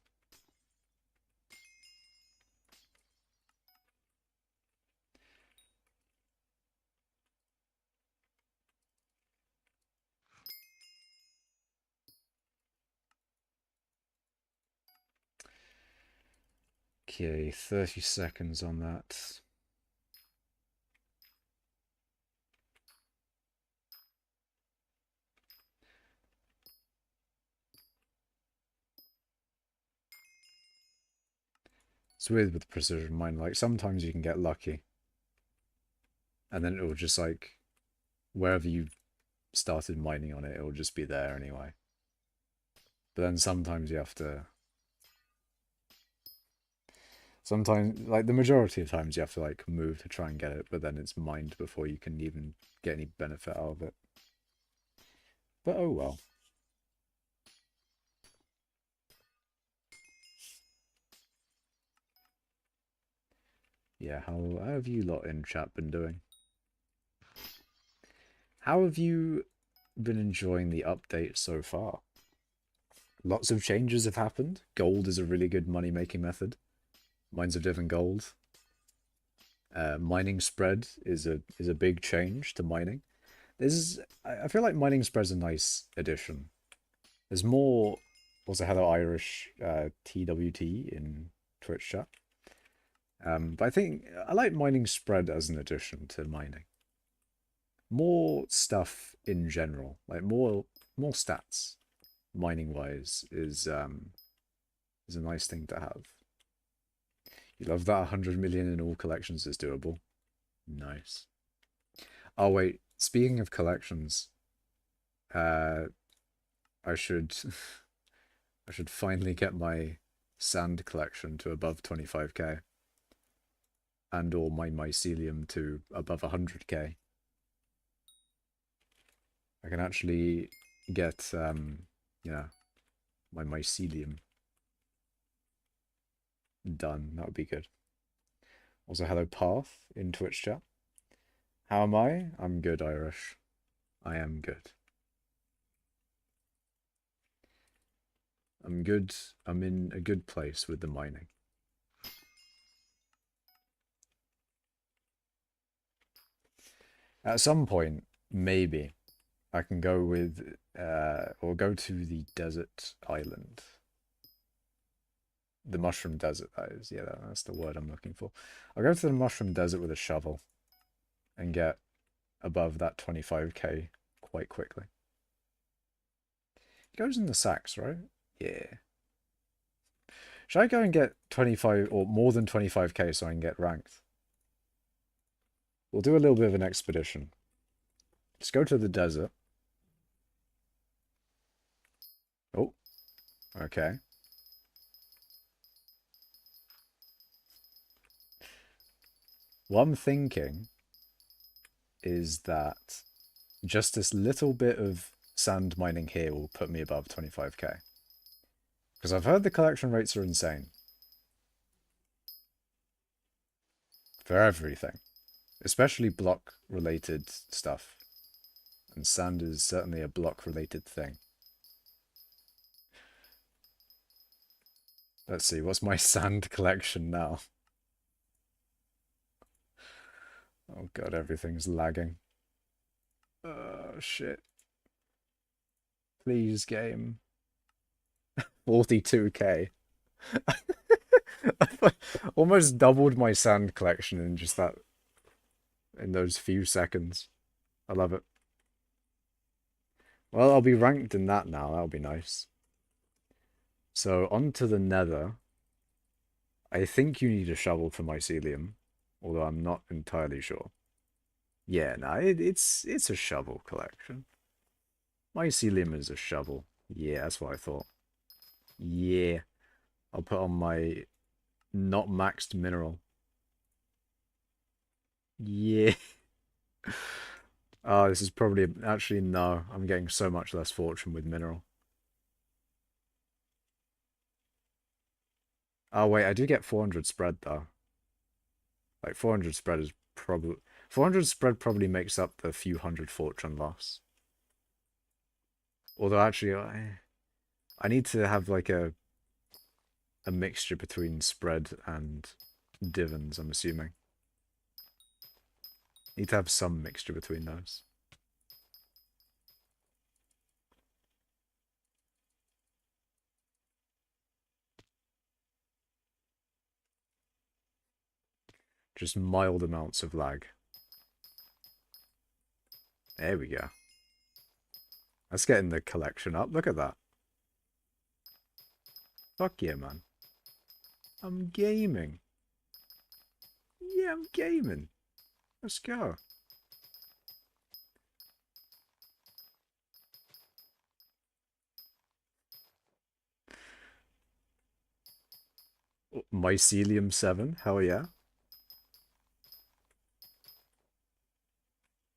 Okay, 30 seconds on that. It's weird with precision mine, like sometimes you can get lucky. And then it will just like, wherever you started mining on it, it will just be there anyway. But then sometimes you have to... Sometimes, like the majority of times you have to like move to try and get it, but then it's mined before you can even get any benefit out of it. But oh well. Yeah, how have you lot in chat been doing? How have you been enjoying the update so far? Lots of changes have happened. Gold is a really good money-making method. Mines of Div and gold. Mining spread is a big change to mining. I feel like mining spread's a nice addition. There's more. Also, hello Irish TWT in Twitch chat. But I think I like mining spread as an addition to mining. More stuff in general, like more stats, mining wise, is a nice thing to have. You love that 100 million in all collections is doable. Nice. Oh wait, speaking of collections, I should I should finally get my sand collection to above 25k. And or my mycelium to above 100k. I can actually get, yeah, my mycelium. Done. That would be good. Also, hello, Path in Twitch chat. How am I? I'm good, Irish. I am good. I'm good. I'm in a good place with the mining. At some point, maybe, I can go with, or go to the desert island. The mushroom desert, that is. Yeah, that's the word I'm looking for. I'll go to the mushroom desert with a shovel and get above that 25k quite quickly. It goes in the sacks, right? Yeah. Should I go and get 25 or more than 25k so I can get ranked? We'll do a little bit of an expedition. Just go to the desert. Oh, okay. What I'm thinking is that just this little bit of sand mining here will put me above 25k. Because I've heard the collection rates are insane. For everything. Especially block-related stuff. And sand is certainly a block-related thing. Let's see, what's my sand collection now? Oh god, everything's lagging. Oh, shit. Please, game. 42k. Almost doubled my sand collection in just that, in those few seconds. I love it. Well, I'll be ranked in that now. That'll be nice. So, on to the nether. I think you need a shovel for mycelium, although I'm not entirely sure. Yeah, no, it's a shovel collection. Mycelium is a shovel. Yeah, that's what I thought. Yeah. I'll put on my not maxed mineral. Yeah. Oh, this is probably... Actually, no. I'm getting so much less fortune with mineral. Oh, wait. I do get 400 spread, though. Like, 400 spread is probably... 400 spread probably makes up the few hundred fortune loss. Although, actually, I need to have, like, a mixture between spread and divans, I'm assuming. Need to have some mixture between those. Just mild amounts of lag. There we go. That's getting the collection up. Look at that. Fuck yeah, man. I'm gaming. Yeah, I'm gaming. Let's go. Mycelium 7. Hell yeah.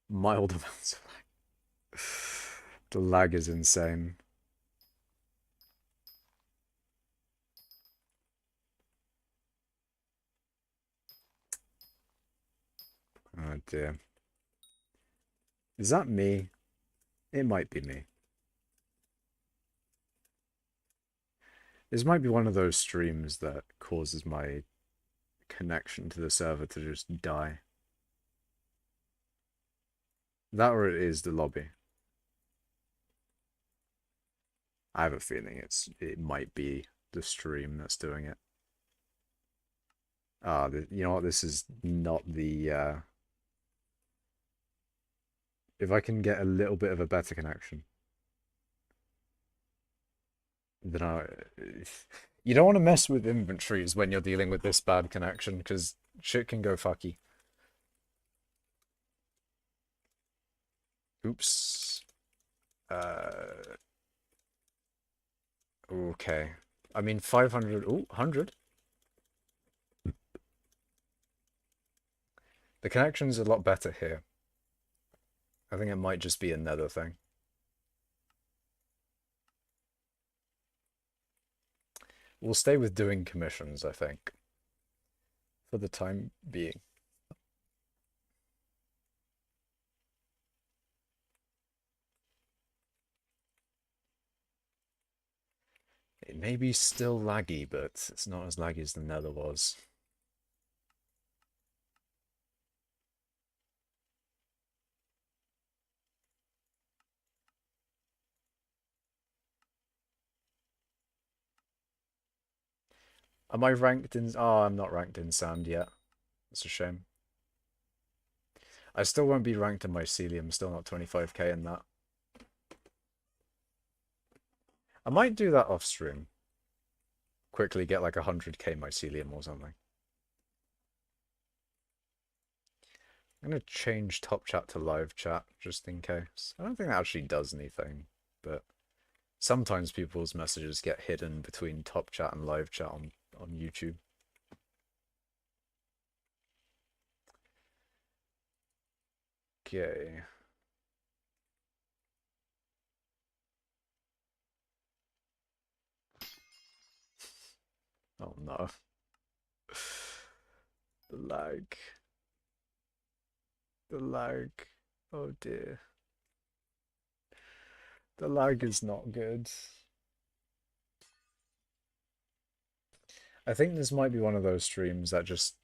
Mild amounts of lag. The lag is insane. Oh dear. Is that me? It might be me. This might be one of those streams that causes my connection to the server to just die. That or it is the lobby. I have a feeling it might be the stream that's doing it. Ah, you know what? This is not the... If I can get a little bit of a better connection, then I... You don't want to mess with inventories when you're dealing with this bad connection, because shit can go fucky. Oops. Okay. I mean, 500... Oh, 100. The connection's a lot better here. I think it might just be another thing. We'll stay with doing commissions, I think, for the time being. It may be still laggy, but it's not as laggy as the Nether was. Am I ranked in... Oh, I'm not ranked in sand yet. That's a shame. I still won't be ranked in mycelium, still not 25k in that. I might do that off stream. Quickly get like 100k mycelium or something. I'm going to change top chat to live chat just in case. I don't think that actually does anything, but sometimes people's messages get hidden between top chat and live chat on YouTube. Okay. Oh no. The lag. The lag. Oh dear. The lag is not good. I think this might be one of those streams that just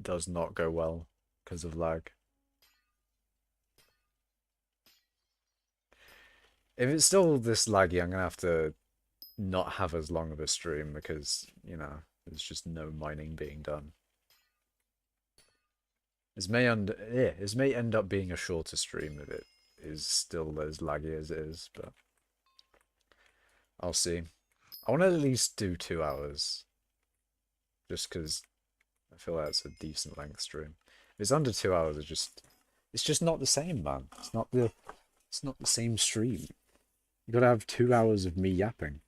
does not go well because of lag. If it's still this laggy, I'm gonna have to not have as long of a stream because, you know, there's just no mining being done. This may end up being a shorter stream if it is still as laggy as it is, but I'll see. I want to at least do 2 hours, just because I feel like it's a decent length stream. If it's under 2 hours, it's just not the same, man. It's not the same stream. You gotta have 2 hours of me yapping.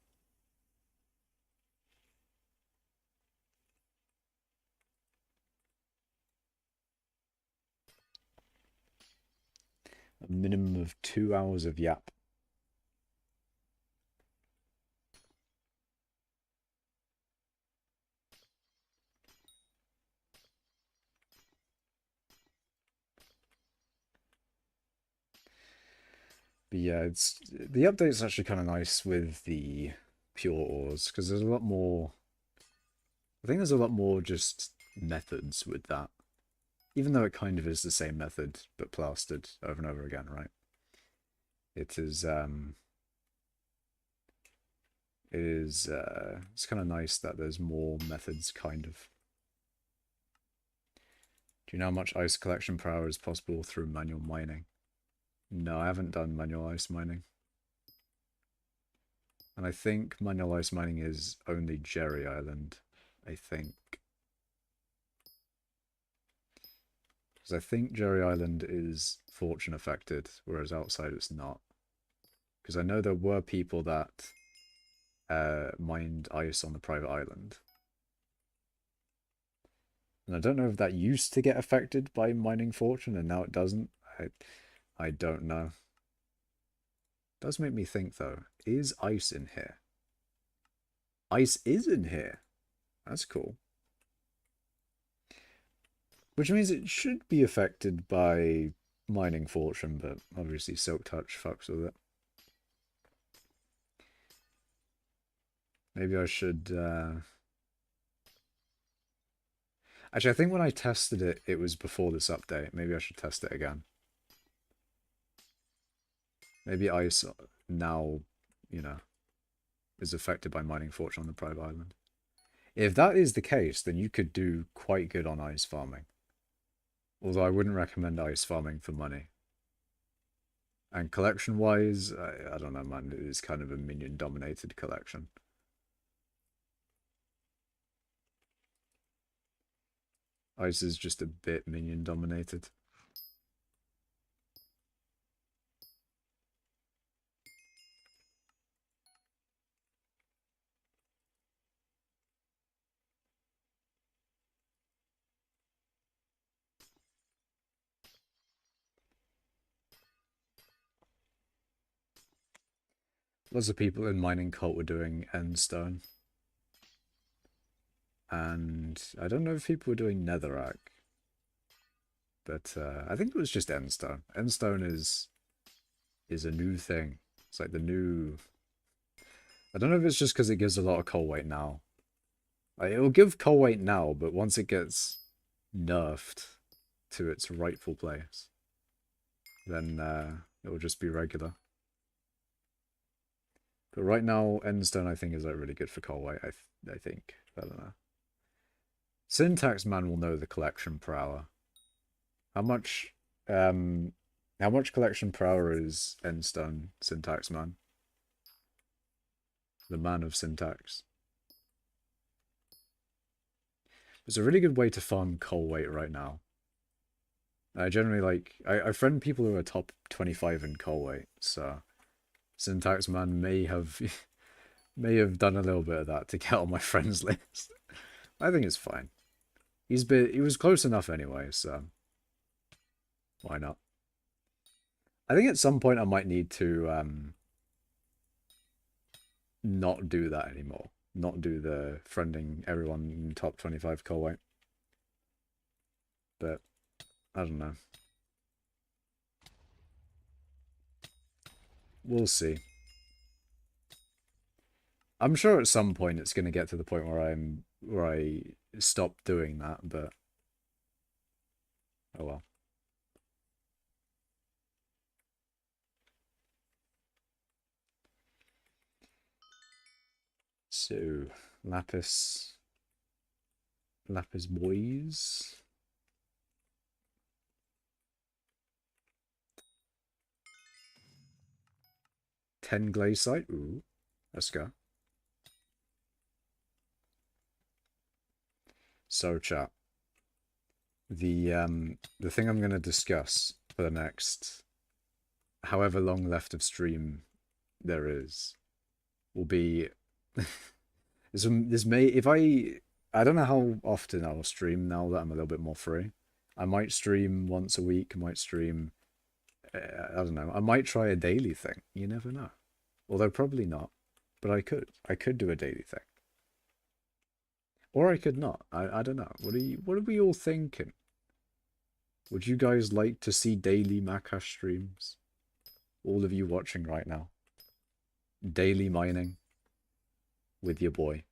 A minimum of 2 hours of yap. But yeah, it's the update's actually kind of nice with the pure ores because there's a lot more. I think there's a lot more just methods with that, even though it kind of is the same method but plastered over and over again, right? It is it's kind of nice that there's more methods, kind of. Do you know how much ice collection per hour is possible through manual mining? No, I haven't done manual ice mining. And I think manual ice mining is only Jerry Island, I think. Because I think Jerry Island is fortune affected, whereas outside it's not. Because I know there were people that mined ice on the private island. And I don't know if that used to get affected by mining fortune and now it doesn't. I don't know. It does make me think though, is ice in here? Ice is in here. That's cool. Which means it should be affected by mining fortune, but obviously Silk Touch fucks with it. Maybe I should... Actually, I think when I tested it, it was before this update. Maybe I should test it again. Maybe ice now, you know, is affected by mining fortune on the private island. If that is the case, then you could do quite good on ice farming. Although I wouldn't recommend ice farming for money. And collection-wise, I don't know, man. It is kind of a minion-dominated collection. Ice is just a bit minion-dominated. lots of people in mining cult were doing endstone. And I don't know if people were doing netherrack. But I think it was just endstone. Endstone is a new thing. It's like the new... I don't know if it's just because it gives a lot of coal weight now. Like, it'll give coal weight now, but once it gets nerfed to its rightful place, then it will just be regular. But right now, endstone I think is like really good for coal weight. I think. I don't know. Syntax man will know the collection per hour. How much collection per hour is endstone, Syntax man? The man of syntax. It's a really good way to farm coal weight right now. I generally like... I friend people who are top 25 in coal weight, so... Syntax man may have... may have done a little bit of that to get on my friends list. I think it's fine. He was close enough anyway, so... why not? I think at some point I might need to not do that anymore. Not do the friending everyone in top 25 coal weight. But I don't know. We'll see. I'm sure at some point it's going to get to the point where I stop doing that, but oh well. So, lapis boys. 10 glacite. Ooh, let's go. So, chat. The thing I'm going to discuss for the next however long left of stream there is will be this may if I don't know how often I'll stream now that I'm a little bit more free. I might stream once a week. I might stream. I don't know. I might try a daily thing. You never know. Although probably not. But I could. I could do a daily thing. Or I could not. I don't know. What are we all thinking? Would you guys like to see daily Makash streams? All of you watching right now. Daily mining with your boy.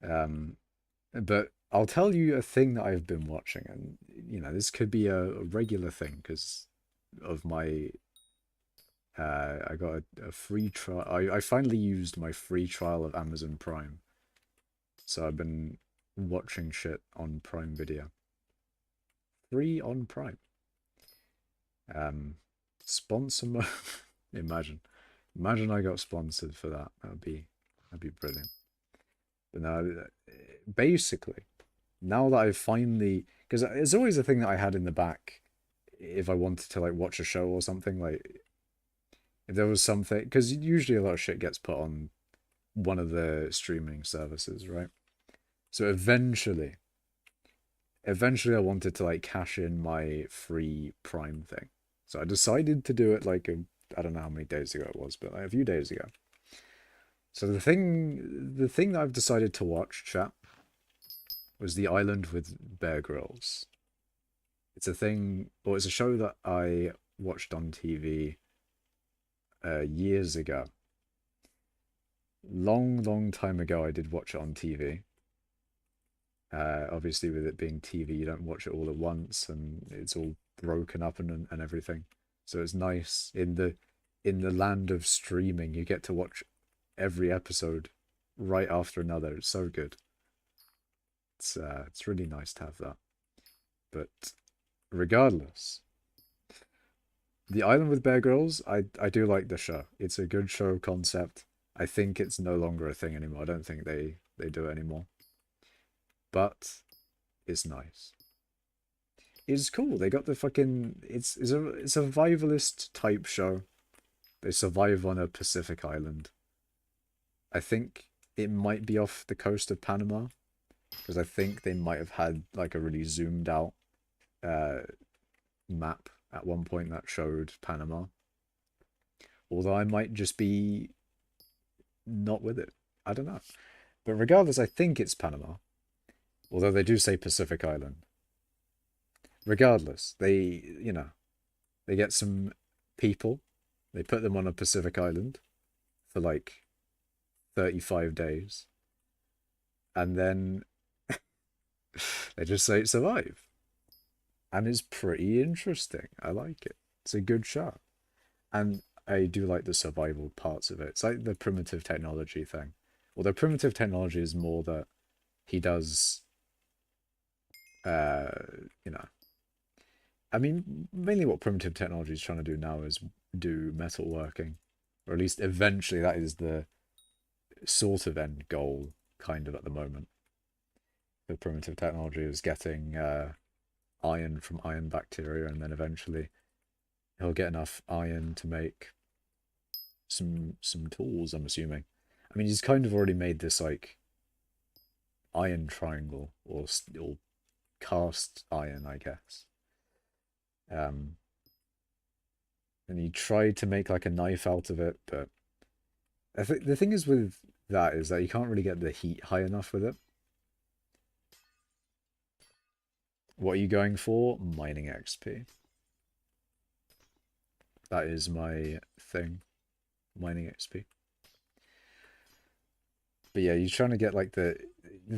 But I'll tell you a thing that I've been watching, and you know, this could be a regular thing because of my I got a free trial. I finally used my free trial of Amazon Prime. So I've been watching shit on Prime Video. Free on Prime. Sponsor mode. Imagine I got sponsored for that. That'd be brilliant. But no, basically, now that I've finally, because it's always a thing that I had in the back if I wanted to like watch a show or something, like if there was something, because usually a lot of shit gets put on one of the streaming services, right? So eventually I wanted to like cash in my free Prime thing. So I decided to do it like I don't know how many days ago it was, but like a few days ago. So the thing that I've decided to watch, chat, was The Island with Bear Grylls. It's a thing, or it's a show that I watched on TV years ago. Long time ago, I did watch it on TV. Obviously, with it being TV, you don't watch it all at once, and it's all broken up and everything. So it's nice in the land of streaming. You get to watch every episode right after another. It's so good. It's really nice to have that. But regardless, The Island with Bear Grylls, I do like the show. It's a good show concept. I think it's no longer a thing anymore. I don't think they do it anymore. But it's nice. It's cool. They got the fucking it's a survivalist type show. They survive on a Pacific island. I think it might be off the coast of Panama, because I think they might have had like a really zoomed out map at one point that showed Panama. Although I might just be not with it. I don't know. But regardless, I think it's Panama. Although they do say Pacific Island. Regardless, they get some people, they put them on a Pacific Island for like 35 days, and then they just say survive. And it's pretty interesting. I like it. It's a good show. And I do like the survival parts of it. It's like the primitive technology thing. Well, the primitive technology is more that he does, uh, you know, I mean, mainly what primitive technology is trying to do now is do metalworking, or at least eventually that is the sort of end goal, kind of at the moment. The primitive technology is getting iron from iron bacteria, and then eventually he'll get enough iron to make some tools, I'm assuming. I mean, he's kind of already made this like iron triangle or cast iron, I guess. Um, and he tried to make like a knife out of it, but I think the thing is with that is that you can't really get the heat high enough with it. What are you going for? Mining XP. That is my thing. Mining XP. But yeah, you're trying to get like the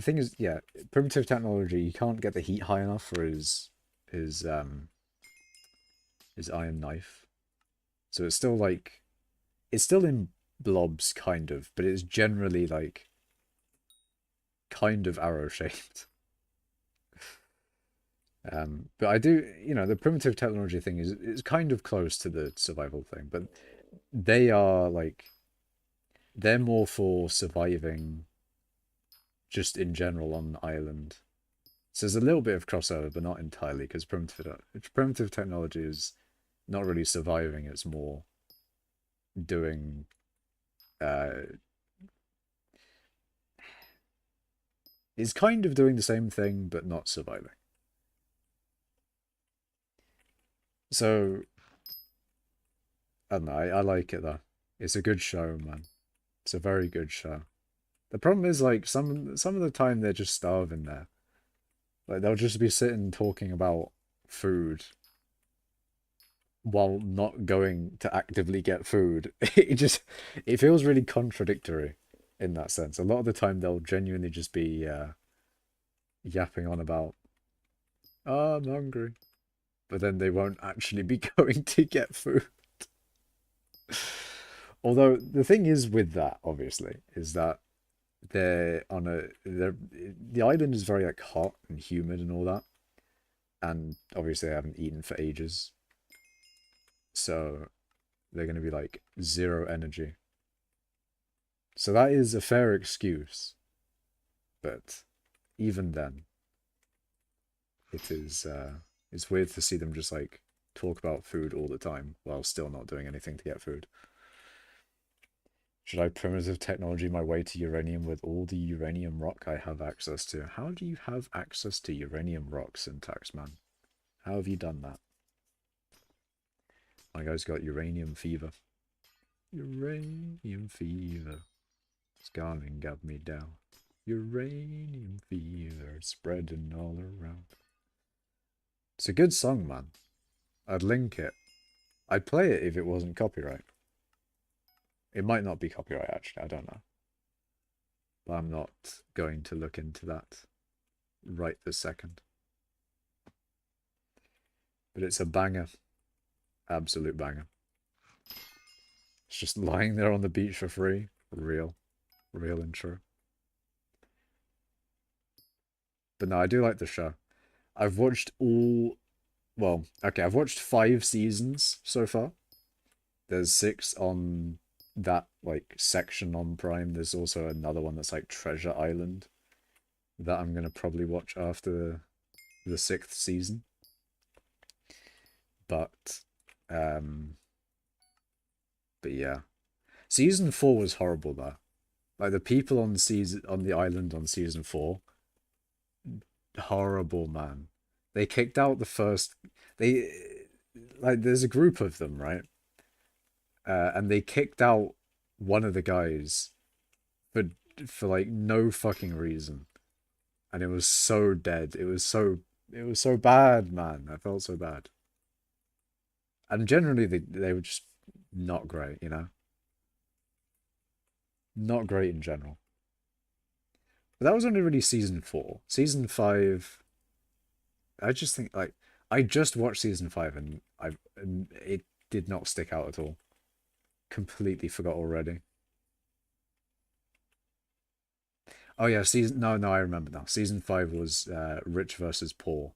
thing is, yeah, primitive technology, you can't get the heat high enough for his his iron knife. So it's still like it's still in blobs kind of, but it's generally like kind of arrow shaped. But I do, the primitive technology thing is kind of close to the survival thing, but they are like they're more for surviving just in general on the island. So there's a little bit of crossover, but not entirely, because primitive technology is not really surviving, it's more doing is kind of doing the same thing but not surviving. So I don't know, I like it though. It's a good show, man. It's a very good show. The problem is like some of the time they're just starving there. Like they'll just be sitting talking about food while not going to actively get food. It feels really contradictory in that sense. A lot of the time they'll genuinely just be yapping on about, oh, I'm hungry, but then they won't actually be going to get food. Although the thing is with that, obviously, is that the island is very like hot and humid and all that, and obviously they haven't eaten for ages, so they're going to be like zero energy. So that is a fair excuse, but even then, it's weird to see them just like talk about food all the time while still not doing anything to get food. Should I primitive technology my way to uranium with all the uranium rock I have access to? How do you have access to uranium rock, Syntax Man? How have you done that? My guy's got uranium fever. Uranium fever. It's gone and got me down. Uranium fever spreading all around. It's a good song, man. I'd link it. I'd play it if it wasn't copyright. It might not be copyright, actually. I don't know. But I'm not going to look into that right this second. But it's a banger. Absolute banger. It's just lying there on the beach for free. Real. Real and true. But no, I do like the show. I've watched all... Well, okay, I've watched 5 seasons so far. There's 6 on that, like, section on Prime. There's also another one that's, like, Treasure Island that I'm going to probably watch after the 6th season. But yeah. Season 4 was horrible, though. Like, the people on the island on season 4, horrible, man. They kicked out the first... They... Like, there's a group of them, right? and they kicked out one of the guys for for like no fucking reason, and it was so dead. It was so bad, man. I felt so bad. And generally, they were just not great, you know, not great in general. But that was only really season four. Season five, I just think like I just watched season five and it did not stick out at all. Completely forgot already. Oh yeah, season no, I remember now. Season five was rich versus poor,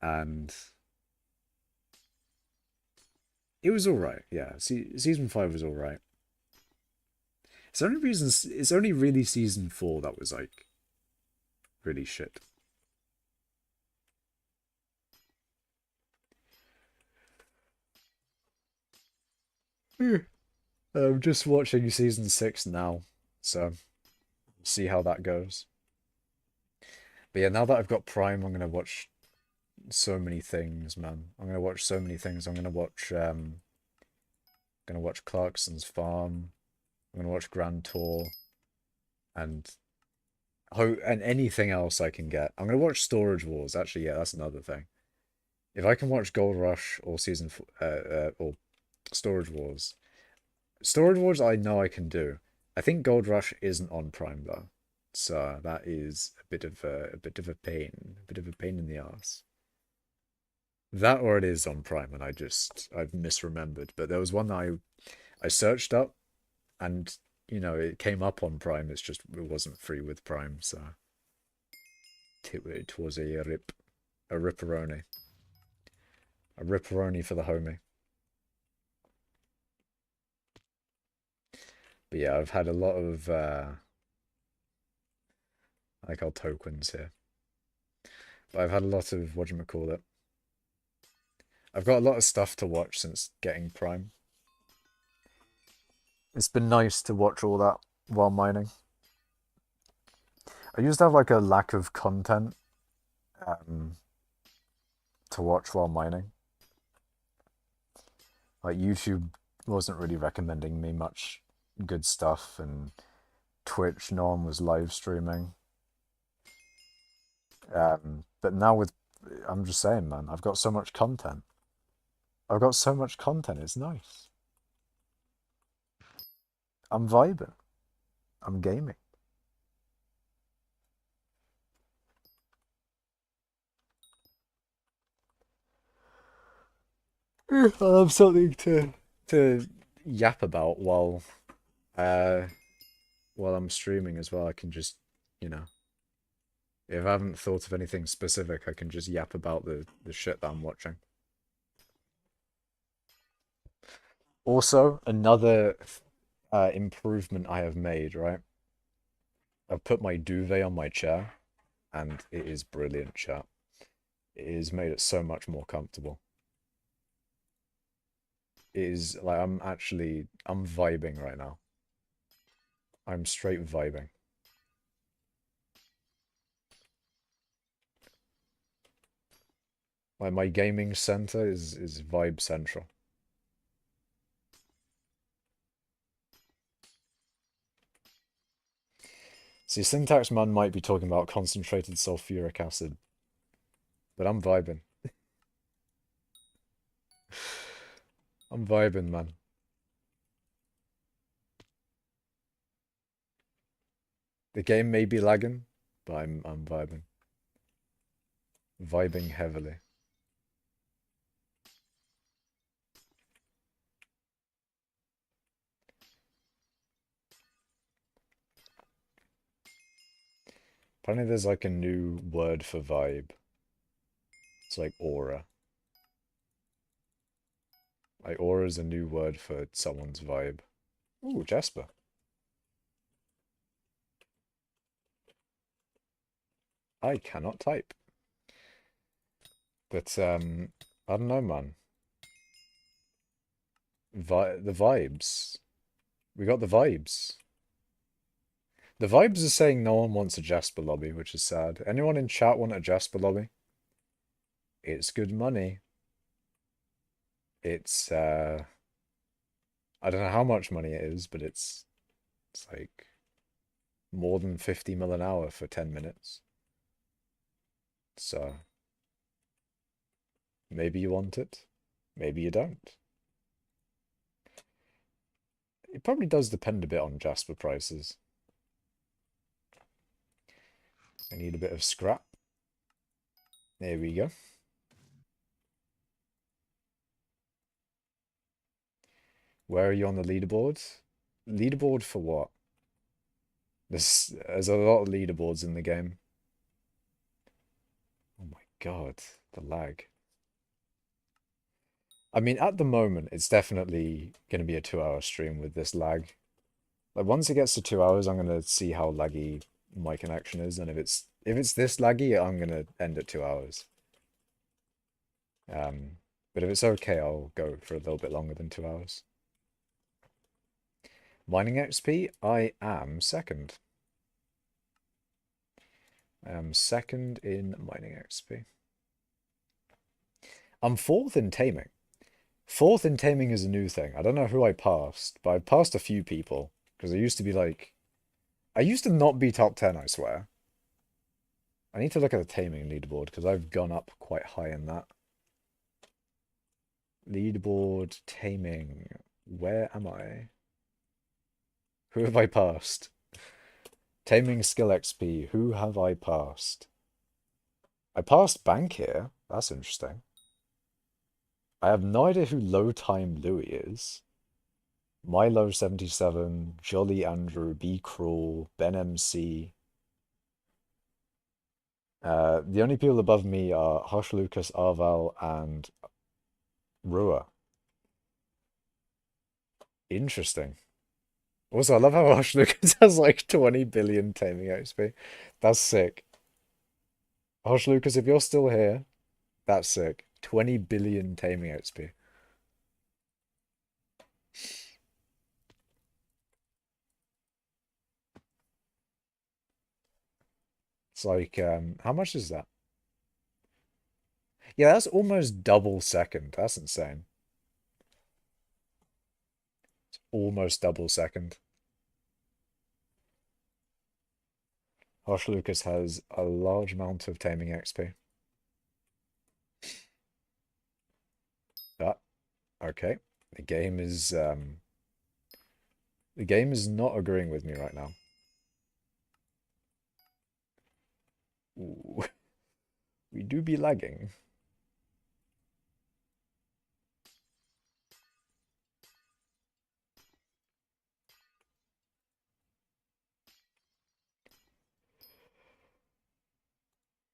and it was all right. Yeah, season five was all right. It's only really season four that was like really shit. Hmm. I'm just watching season six now, so see how that goes. But yeah, now that I've got Prime, I'm gonna watch so many things, man. I'm gonna watch so many things. Gonna watch Clarkson's Farm. I'm gonna watch Grand Tour and and anything else I can get. I'm gonna watch Storage Wars. Actually, yeah, that's another thing. If I can watch Gold Rush or or Storage Wars, Storage Wars, I know I can do. I think Gold Rush isn't on Prime though, so that is a bit of a pain, a bit of a pain in the ass. That or it is on Prime, and I've misremembered. But there was one that I searched up, and it came up on Prime. It's just it wasn't free with Prime, so it was a ripperoni, a ripperoni for the homie. But yeah, I've had a lot of like our tokens here. But I've had a lot of whatchamacallit. I've got a lot of stuff to watch since getting Prime. It's been nice to watch all that while mining. I used to have like a lack of content um, to watch while mining. Like YouTube wasn't really recommending me much good stuff, and Twitch, no one was live streaming. But now I'm just saying, man, I've got so much content. I've got so much content. It's nice. I'm vibing. I'm gaming. I'll have something to yap about uh while I'm streaming as well. I can just, you know, if I haven't thought of anything specific, I can just yap about the shit that I'm watching. Also, another improvement I have made, right? I've put my duvet on my chair, and it is brilliant, chat. It has made it so much more comfortable. It is like I'm vibing right now. I'm straight vibing. Like my gaming center is vibe central. See, Syntax Man might be talking about concentrated sulfuric acid, but I'm vibing. I'm vibing, man. The game may be lagging, but I'm vibing. Vibing heavily. Apparently there's like a new word for vibe. It's like aura. Like aura is a new word for someone's vibe. Ooh, Jasper. I cannot type. But I don't know, man. The vibes. We got the vibes. The vibes are saying no one wants a Jasper lobby, which is sad. Anyone in chat want a Jasper lobby? It's good money. It's I don't know how much money it is, but it's like more than 50 mil an hour for 10 minutes. So maybe you want it, maybe you don't. It probably does depend a bit on Jasper prices. I need a bit of scrap. There we go. Where are you on the leaderboard? Leaderboard for what? There's a lot of leaderboards in the game. Oh my God, the lag. I mean, at the moment, it's definitely going to be a 2 hour stream with this lag. Like once it gets to 2 hours, I'm gonna see how laggy my connection is, and if it's this laggy, I'm gonna end at 2 hours. Um, but if it's okay, I'll go for a little bit longer than 2 hours. Mining XP, I am second. I am second in mining XP. I'm fourth in taming. Fourth in taming is a new thing. I don't know who I passed, but I passed a few people because I used to be like, I used to not be top 10, I swear. I need to look at the taming leaderboard because I've gone up quite high in that. Leaderboard, taming. Where am I? Who have I passed? Taming skill XP. Who have I passed? I passed Bank here. That's interesting. I have no idea who Low Time Louie is. Milo77, Jolly Andrew, Be Cruel, Ben MC. The only people above me are Hush Lucas, Arval, and Rua. Interesting. Also, I love how Hush Lucas has like 20 billion taming XP. That's sick. Hush Lucas, if you're still here, that's sick. 20 billion taming XP. It's like, how much is that? Yeah, that's almost double second. That's insane. Almost double second. Hush Lucas has a large amount of taming XP. Ah, okay. The game is not agreeing with me right now. Ooh, we do be lagging.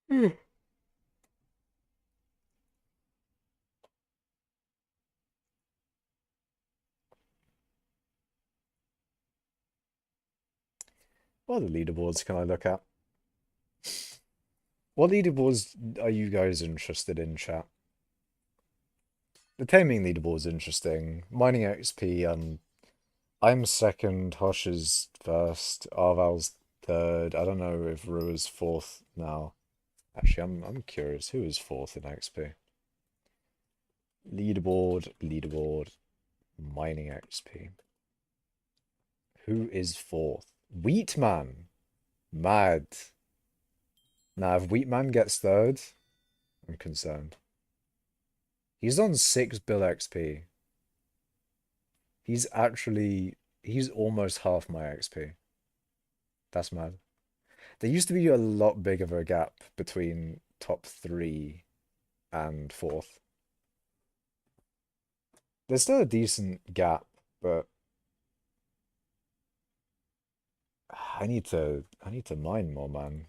Hmm. What other leaderboards can I look at? What leaderboards are you guys interested in, chat? The taming leaderboard's interesting. Mining XP, I'm second, Hosh is first, Arval's third. I don't know if Rua's fourth now. Actually, I'm curious. Who is fourth in XP? Leaderboard, mining XP. Who is fourth? Wheatman. Mad. Now, if Wheatman gets third, I'm concerned. He's on 6 bill XP. He's almost half my XP. That's mad. There used to be a lot bigger of a gap between top 3 and fourth. There's still a decent gap, but I need to mine more, man.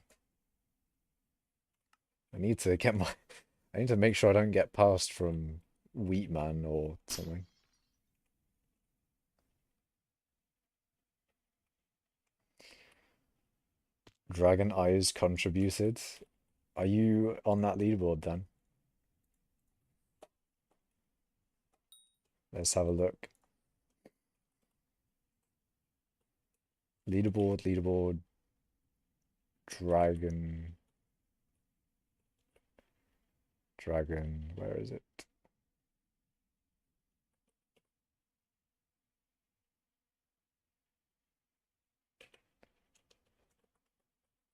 I need to get my I need to make sure I don't get passed from Wheatman or something. Dragon Eyes contributed. Are you on that leaderboard then? Let's have a look. Leaderboard, dragon, where is it?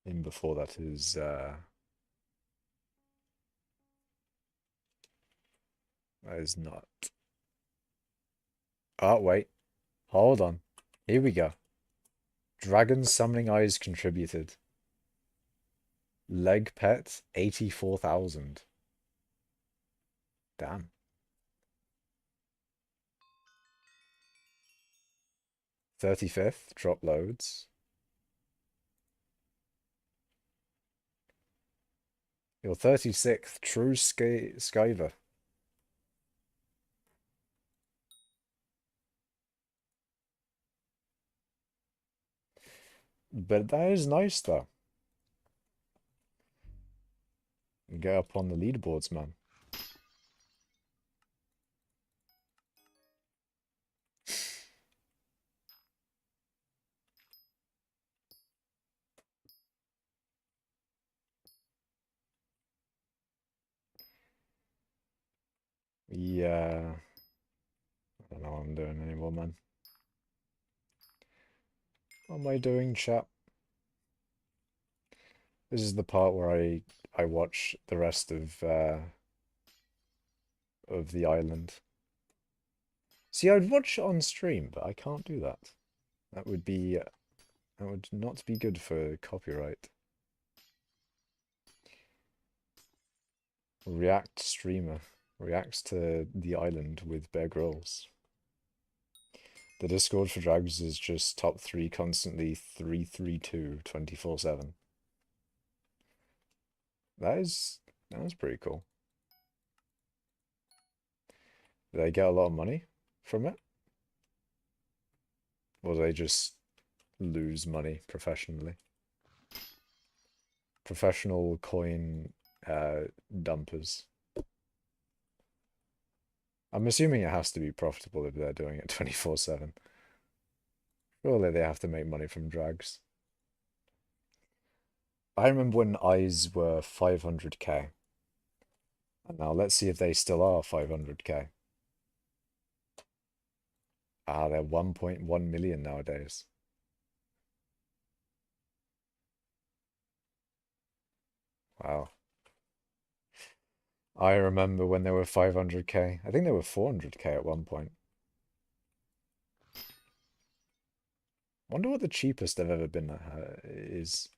In before that is not. Oh wait, hold on. Here we go. Dragon summoning eyes contributed. Leg pet 84,000. Damn. 35th, drop loads. Your 36th, true skiver. But that is nice though. Get up on the leaderboards, man. Yeah. I don't know what I'm doing anymore, man. What am I doing, chat? This is the part where I watch the rest of the island. See, I'd watch it on stream, but I can't do that. That would be that would not be good for copyright. React streamer reacts to the island with Bear Grylls. The Discord for Drags is just top 3 constantly 332 24/7. That is pretty cool. Do they get a lot of money from it? Or do they just lose money professionally? Professional coin dumpers. I'm assuming it has to be profitable if they're doing it 24/7. Surely they have to make money from drags. I remember when eyes were 500k. And now let's see if they still are 500k. Ah, they're 1.1 million nowadays. Wow. I remember when they were 500k. I think they were 400k at one point. Wonder what the cheapest they've ever been is.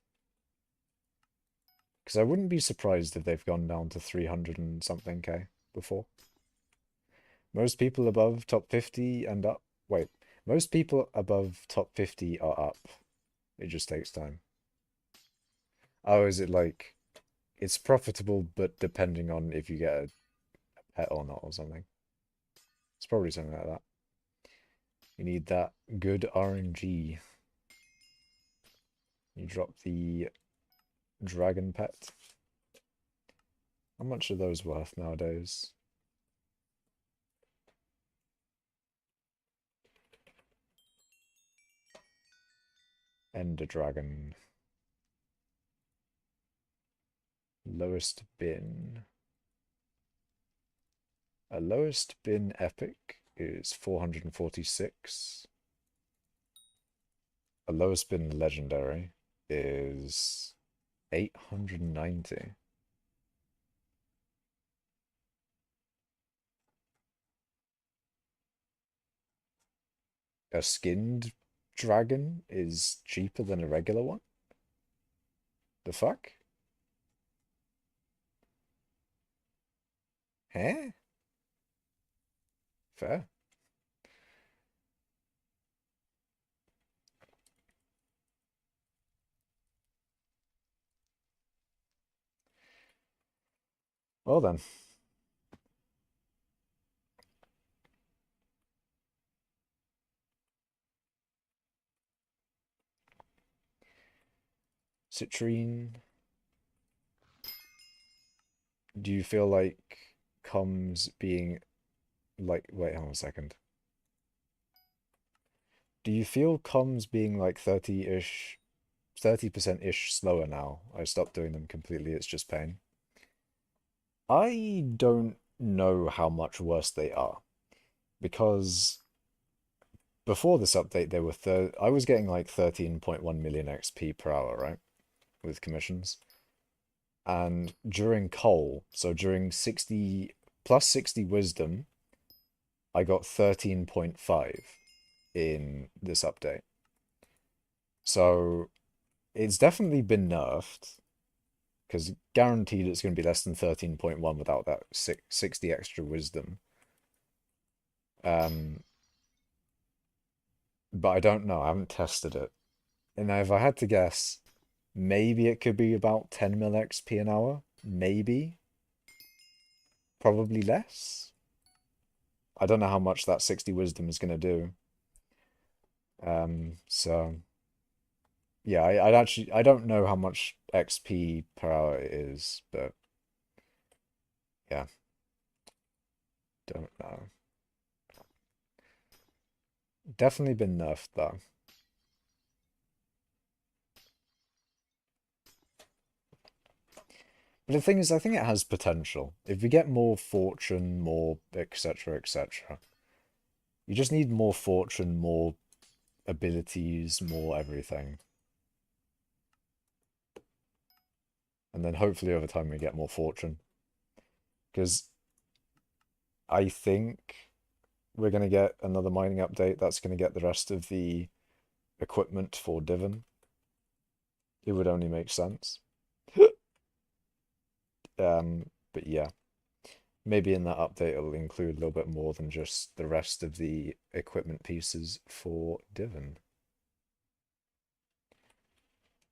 Because I wouldn't be surprised if they've gone down to 300 and something k before. Most people above top 50 and up. Wait, most people above top 50 are up. It just takes time. Oh, is it like it's profitable, but depending on if you get a pet or not or something? It's probably something like that. You need that good RNG. You drop the dragon pet. How much are those worth nowadays? Ender dragon. Lowest bin. A lowest bin epic is 446. A lowest bin legendary is 890. A skinned dragon is cheaper than a regular one? The fuck? Huh? Fair. Well then. Citrine. Do you feel like comms being like wait, hold on a second. Do you feel comms being like 30-ish 30%-ish slower now? I stopped doing them completely, it's just pain. I don't know how much worse they are. Because before this update they were I was getting like 13.1 million XP per hour, right? with commissions. And during coal, so during 60 plus 60 wisdom, I got 13.5 in this update. So it's definitely been nerfed because guaranteed it's going to be less than 13.1 without that 60 extra wisdom. Um, but I don't know. I haven't tested it. And if I had to guess, maybe it could be about 10 mil XP an hour. Maybe. Probably less. I don't know how much that 60 wisdom is going to do. So yeah, I don't know how much XP per hour it is, but yeah, don't know. Definitely been nerfed though. But the thing is, I think it has potential. If we get more fortune, more etc., etc., you just need more fortune, more abilities, more everything. And then hopefully over time we get more fortune. Because I think we're going to get another mining update that's going to get the rest of the equipment for Divan. It would only make sense. But yeah, maybe in that update it'll include a little bit more than just the rest of the equipment pieces for Divan.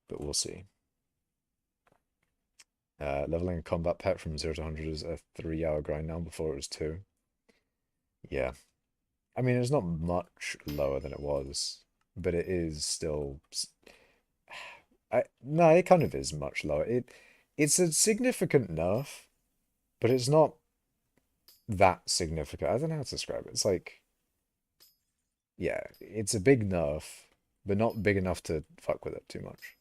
But we'll see. Leveling a combat pet from 0 to 100 is a 3-hour grind now. Before it was 2. Yeah. I mean, it's not much lower than it was, but it is still... no, it kind of is much lower. It's a significant nerf, but it's not that significant. I don't know how to describe it. It's like, yeah, it's a big nerf, but not big enough to fuck with it too much.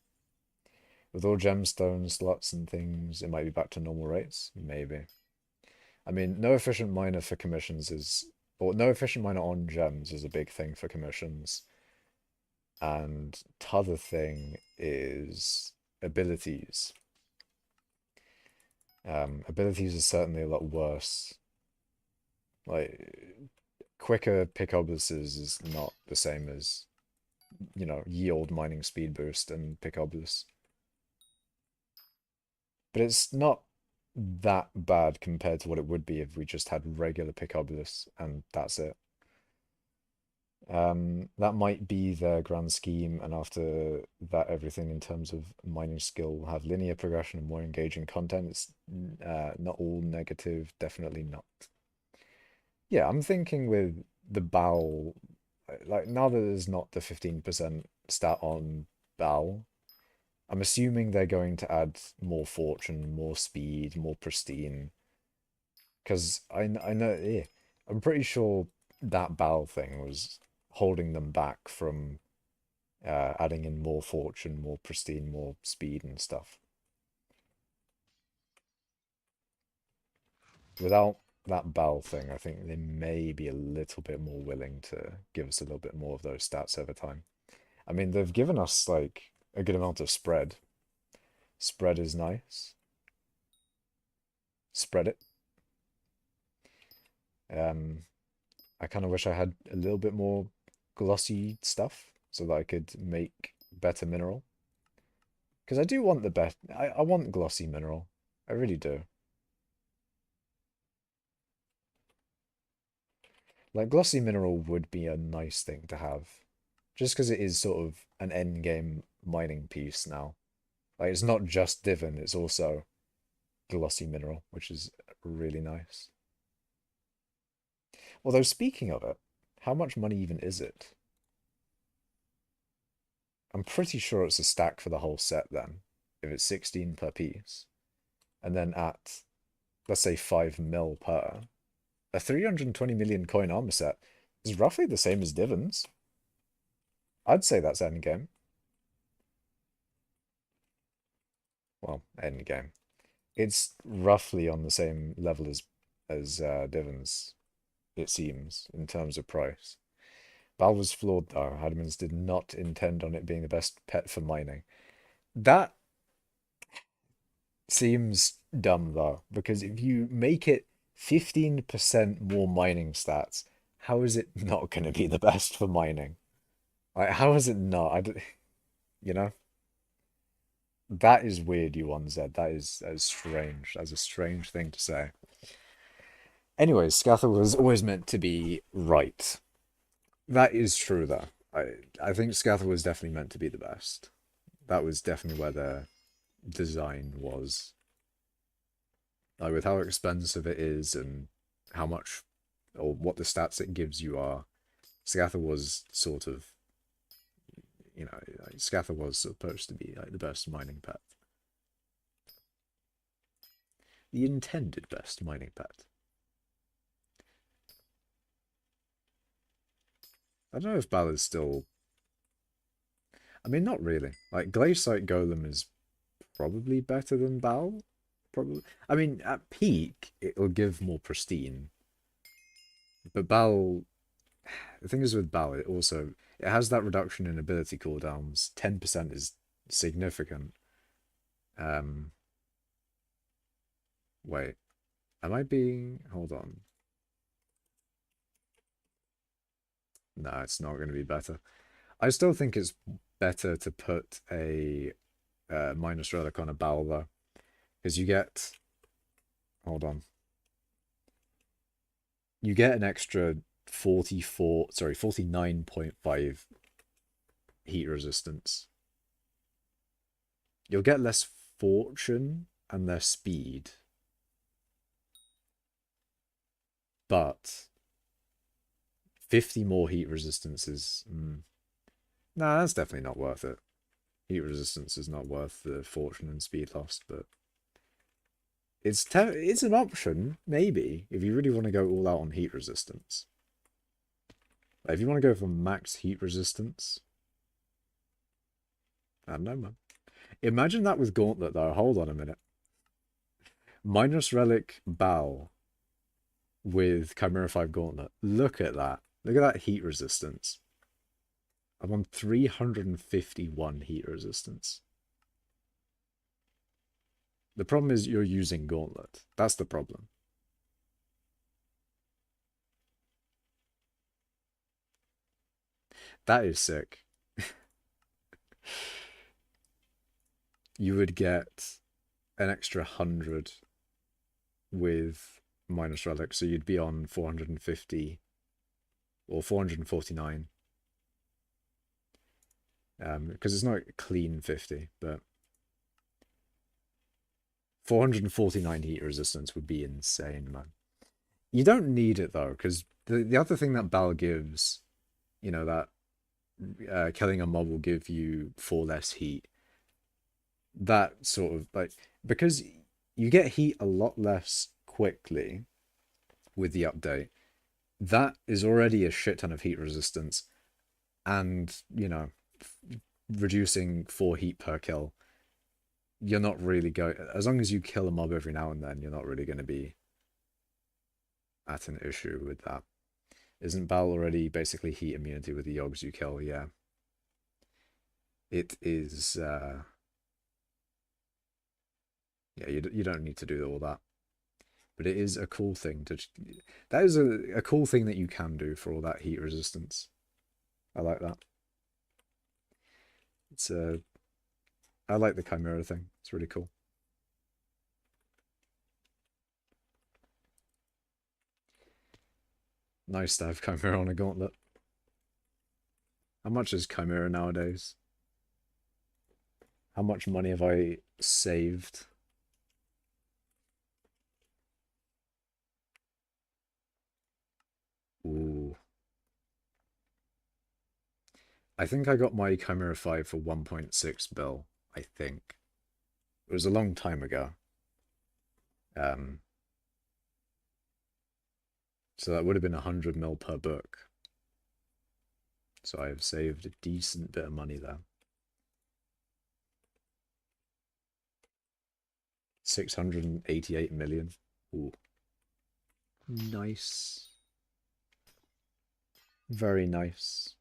With all gemstone slots and things, it might be back to normal rates. Maybe. I mean, no efficient miner for commissions is, or no efficient miner on gems is a big thing for commissions. And t'other thing is abilities. Abilities is certainly a lot worse. Like, quicker pickobuses is not the same as, you know, yield mining speed boost and pickobus. But it's not that bad compared to what it would be if we just had regular pickobus and that's it. That might be their grand scheme, and after that, everything in terms of mining skill will have linear progression and more engaging content. It's not all negative, definitely not. Yeah, I'm thinking with the bow, like now that there's not the 15% stat on bow, I'm assuming they're going to add more fortune, more speed, more pristine. Because I know, yeah, I'm pretty sure that bow thing was holding them back from adding in more fortune, more pristine, more speed and stuff. Without that bow thing, I think they may be a little bit more willing to give us a little bit more of those stats over time. I mean, they've given us like a good amount of spread. Spread is nice. Spread it. I kind of wish I had a little bit more glossy stuff so that I could make better mineral. Because I do want the best. I want glossy mineral. I really do. Like, glossy mineral would be a nice thing to have. Just because it is sort of an end game mining piece now. Like, it's not just Divan, it's also glossy mineral, which is really nice. Although, speaking of it, how much money even is it? I'm pretty sure it's a stack for the whole set then, if it's 16 per piece. And then at, let's say, 5 mil per, a 320 million coin armor set is roughly the same as Divan's. I'd say that's endgame. Well, endgame. It's roughly on the same level as Divan's, it seems, in terms of price. Val was flawed though. Admins did not intend on it being the best pet for mining. That Seems dumb though, because if you make it 15% more mining stats, how is it not going to be the best for mining? Like, how is it not? You know, that is weird, you 1Z. That is strange. That's a strange thing to say. Anyways, Scatha was always meant to be right. That is true, though. I think Scatha was definitely meant to be the best. That was definitely where the design was. Like, with how expensive it is and how much or what the stats it gives you are, Scatha was sort of, like, Scatha was supposed to be like the best mining pet. The intended best mining pet. I don't know if Bal is still. I mean, not really. Like, Glacite Golem is probably better than Bal. Probably. I mean, at peak, it'll give more pristine. But Bal, the thing is with Bal, it has that reduction in ability cooldowns. 10% is significant. Um, wait, am I being? Hold on. No, it's not going to be better. I still think it's better to put a minus relic on a Bal though, because you get. Hold on. You get an extra 49.5 heat resistance. You'll get less fortune and less speed, but 50 more heat resistance is. Nah, that's definitely not worth it. Heat resistance is not worth the fortune and speed lost, but it's an option, maybe, if you really want to go all out on heat resistance. Like, if you want to go for max heat resistance, I don't know, man. Imagine that with Gauntlet, though. Hold on a minute. Minus Relic Bal with Chimera 5 Gauntlet. Look at that. Look at that heat resistance. I'm on 351 heat resistance. The problem is you're using Gauntlet. That's the problem. That is sick. You would get an extra 100 with minus relic, so you'd be on 450 or 449. Because it's not clean 50, but 449 heat resistance would be insane, man. You don't need it though, because the other thing that Bal gives, that killing a mob will give you 4 less heat. That sort of like, because you get heat a lot less quickly with the update. That is already a shit ton of heat resistance, and reducing 4 heat per kill. You're not really going, as long as you kill a mob every now and then, you're not really going to be at an issue with that. Isn't Bal already basically heat immunity with the yogs you kill? Yeah. It is, yeah, you don't need to do all that. But it is a cool thing to, that is a cool thing that you can do for all that heat resistance. I like that. It's I like the Chimera thing. It's really cool. Nice to have Chimera on a gauntlet. How much is Chimera nowadays? How much money have I saved? Ooh. I think I got my Chimera 5 for 1.6 bill, I think. It was a long time ago. Um, so that would have been 100 mil per book. So I have saved a decent bit of money there. 688 million. Ooh. Nice. Very nice.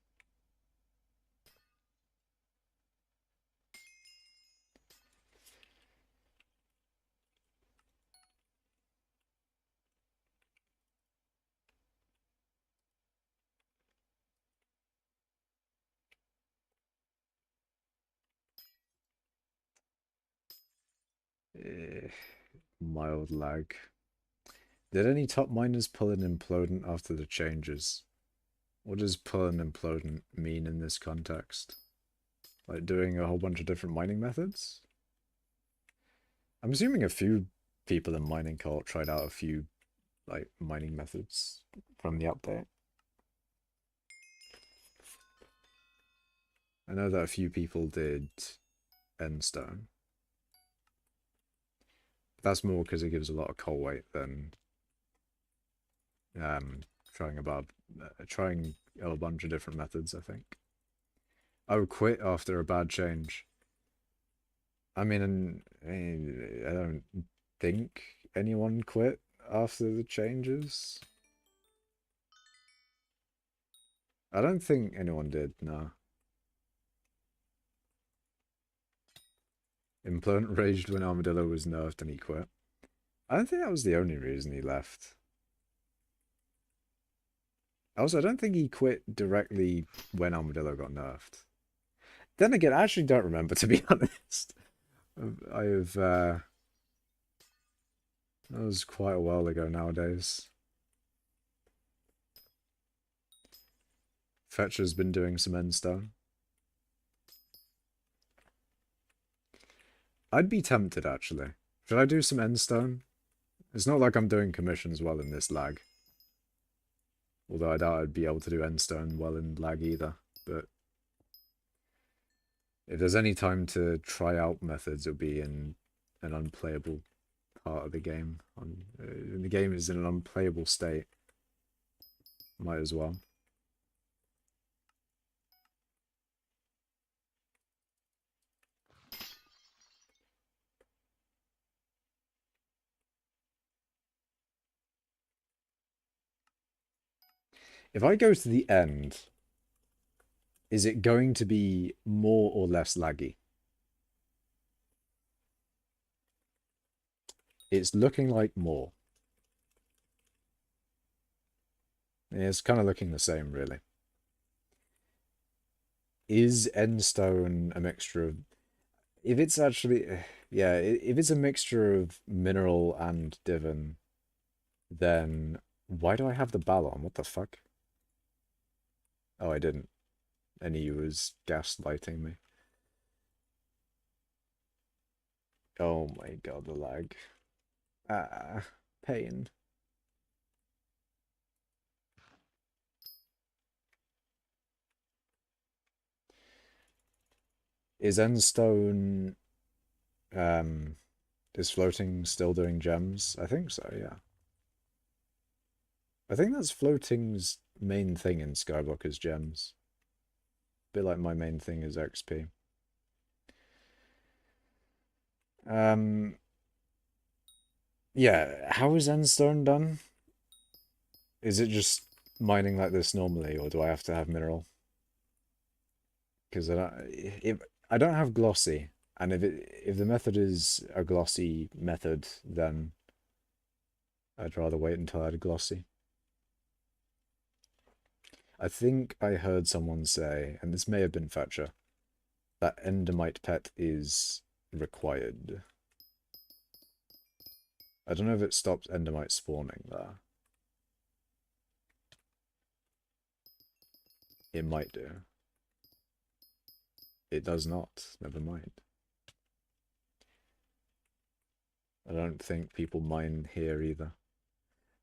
Eh, mild lag. Did any top miners pull an implodent after the changes? What does pull an implodent mean in this context? Like doing a whole bunch of different mining methods? I'm assuming a few people in mining cult tried out a few like mining methods from the update. I know that a few people did endstone. That's more because it gives a lot of coal weight than um, trying a bunch of different methods, I think. I would quit after a bad change. I mean, I don't think anyone quit after the changes. I don't think anyone did, no. Implodent raged when Armadillo was nerfed and he quit. I don't think that was the only reason he left. Also, I don't think he quit directly when Armadillo got nerfed. Then again, I actually don't remember, to be honest. I have, that was quite a while ago nowadays. Fetcher's been doing some endstone. I'd be tempted, actually. Should I do some endstone? It's not like I'm doing commissions well in this lag. Although I doubt I'd be able to do endstone well in lag either. But if there's any time to try out methods, it'll be in an unplayable part of the game. When the game is in an unplayable state, might as well. If I go to the end, is it going to be more or less laggy? It's looking like more. It's kind of looking the same, really. Is endstone a mixture of... If it's actually... Yeah, if it's a mixture of mineral and divan, then why do I have the ball on? What the fuck? Oh, I didn't. And he was gaslighting me. Oh my god, the lag. Ah, pain. Is Endstone is floating still doing gems? I think so, yeah. I think that's floating's main thing in Skyblock is gems. A bit like my main thing is XP. Yeah, how is Endstone done? Is it just mining like this normally, or do I have to have mineral? Because I don't have glossy, and if the method is a glossy method, then I'd rather wait until I had a glossy. I think I heard someone say, and this may have been Fetcher, that Endermite pet is required. I don't know if it stops Endermite spawning there. It might do. It does not. Never mind. I don't think people mine here either.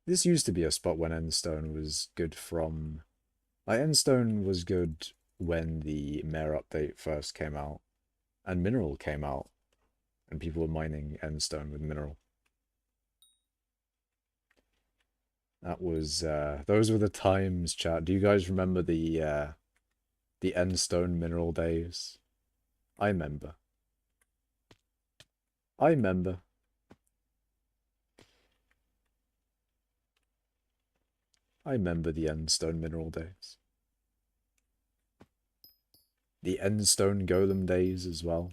This used to be a spot when Endstone was good from... Like, Endstone was good when the Mare update first came out, and Mineral came out, and people were mining Endstone with Mineral. That was, those were the times, chat. Do you guys remember the Endstone Mineral days? I remember. I remember. I remember the Endstone Mineral days. The Endstone Golem days as well.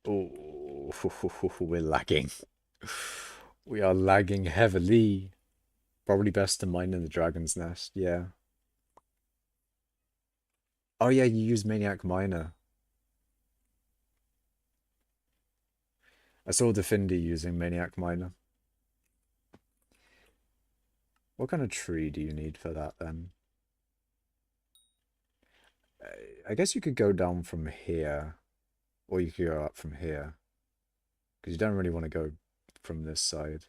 Oh, we're lagging. We are lagging heavily. Probably best to mine in the dragon's nest. Yeah. Oh yeah, you use Maniac Miner. I saw Defindi using Maniac Miner. What kind of tree do you need for that then? I guess you could go down from here, or you could go up from here, because you don't really want to go from this side.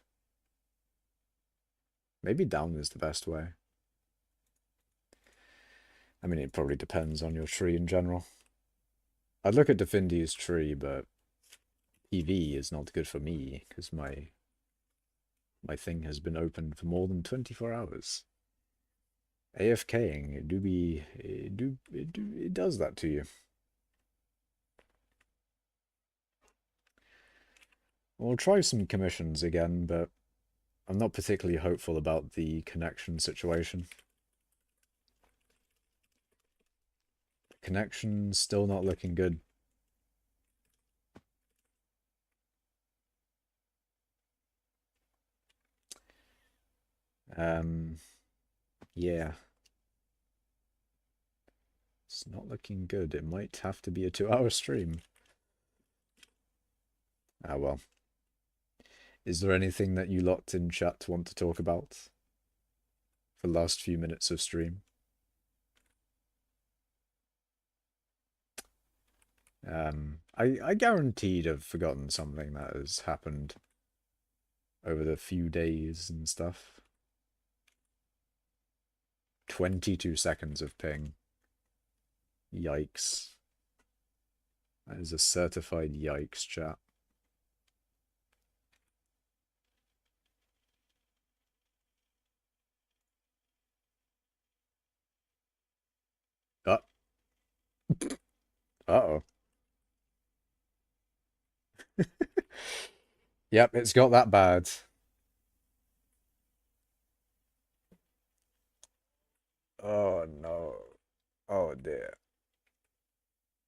Maybe down is the best way. I mean, it probably depends on your tree in general. I'd look at Defindi's tree, but PV is not good for me, because my thing has been open for more than 24 hours. AFKing, it does that to you. We'll try some commissions again, but I'm not particularly hopeful about the connection situation. Connection's still not looking good. Yeah. It's not looking good. It might have to be a 2-hour stream. Ah, well. Is there anything that you lot in chat want to talk about for the last few minutes of stream? I guaranteed have forgotten something that has happened over the few days and stuff. 22 seconds of ping. Yikes. That is a certified yikes, chat. Uh. Uh-oh. Yep, it's got that bad. Oh no. Oh dear.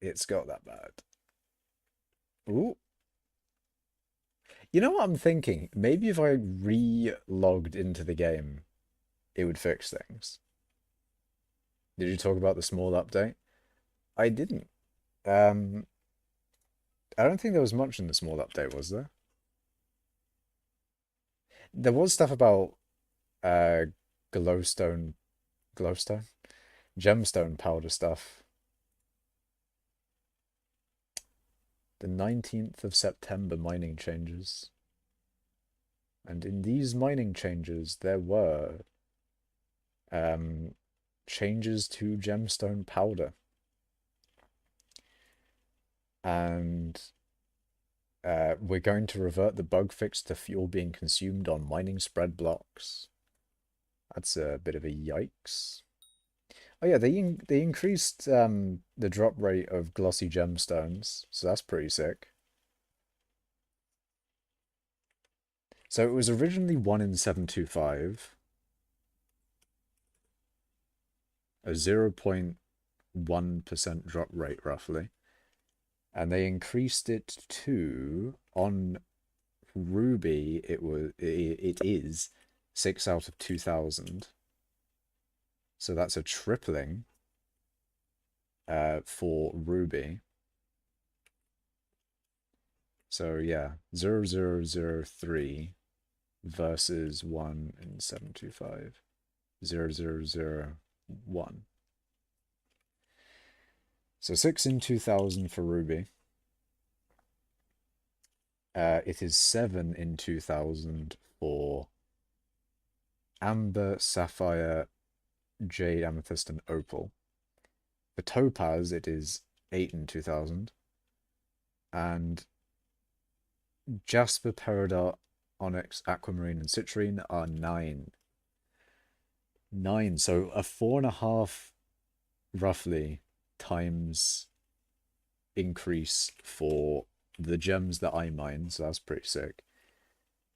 It's got that bad. Ooh. You know what I'm thinking? Maybe if I re-logged into the game, it would fix things. Did you talk about the small update? I didn't. I don't think there was much in the small update, was there? There was stuff about uh glowstone glowstone? Gemstone powder stuff. The 19th of September mining changes. And in these mining changes there were changes to gemstone powder. And we're going to revert the bug fix to fuel being consumed on mining spread blocks. That's a bit of a yikes. Oh yeah, they increased the drop rate of glossy gemstones, so that's pretty sick. So it was originally 1 in 725, a 0.1% drop rate roughly. And they increased it to, on Ruby, it is 6 out of 2,000. So that's a tripling for Ruby. So yeah, 0003 versus 1 in 725. 0001. So 6 in 2,000 for Ruby. It is 7 in 2,000 for Amber, Sapphire, Jade, Amethyst, and Opal. For Topaz, it is 8 in 2,000. And Jasper, Peridot, Onyx, Aquamarine, and Citrine are 9. 9, so a 4.5 roughly times increase for the gems that I mine, so that's pretty sick.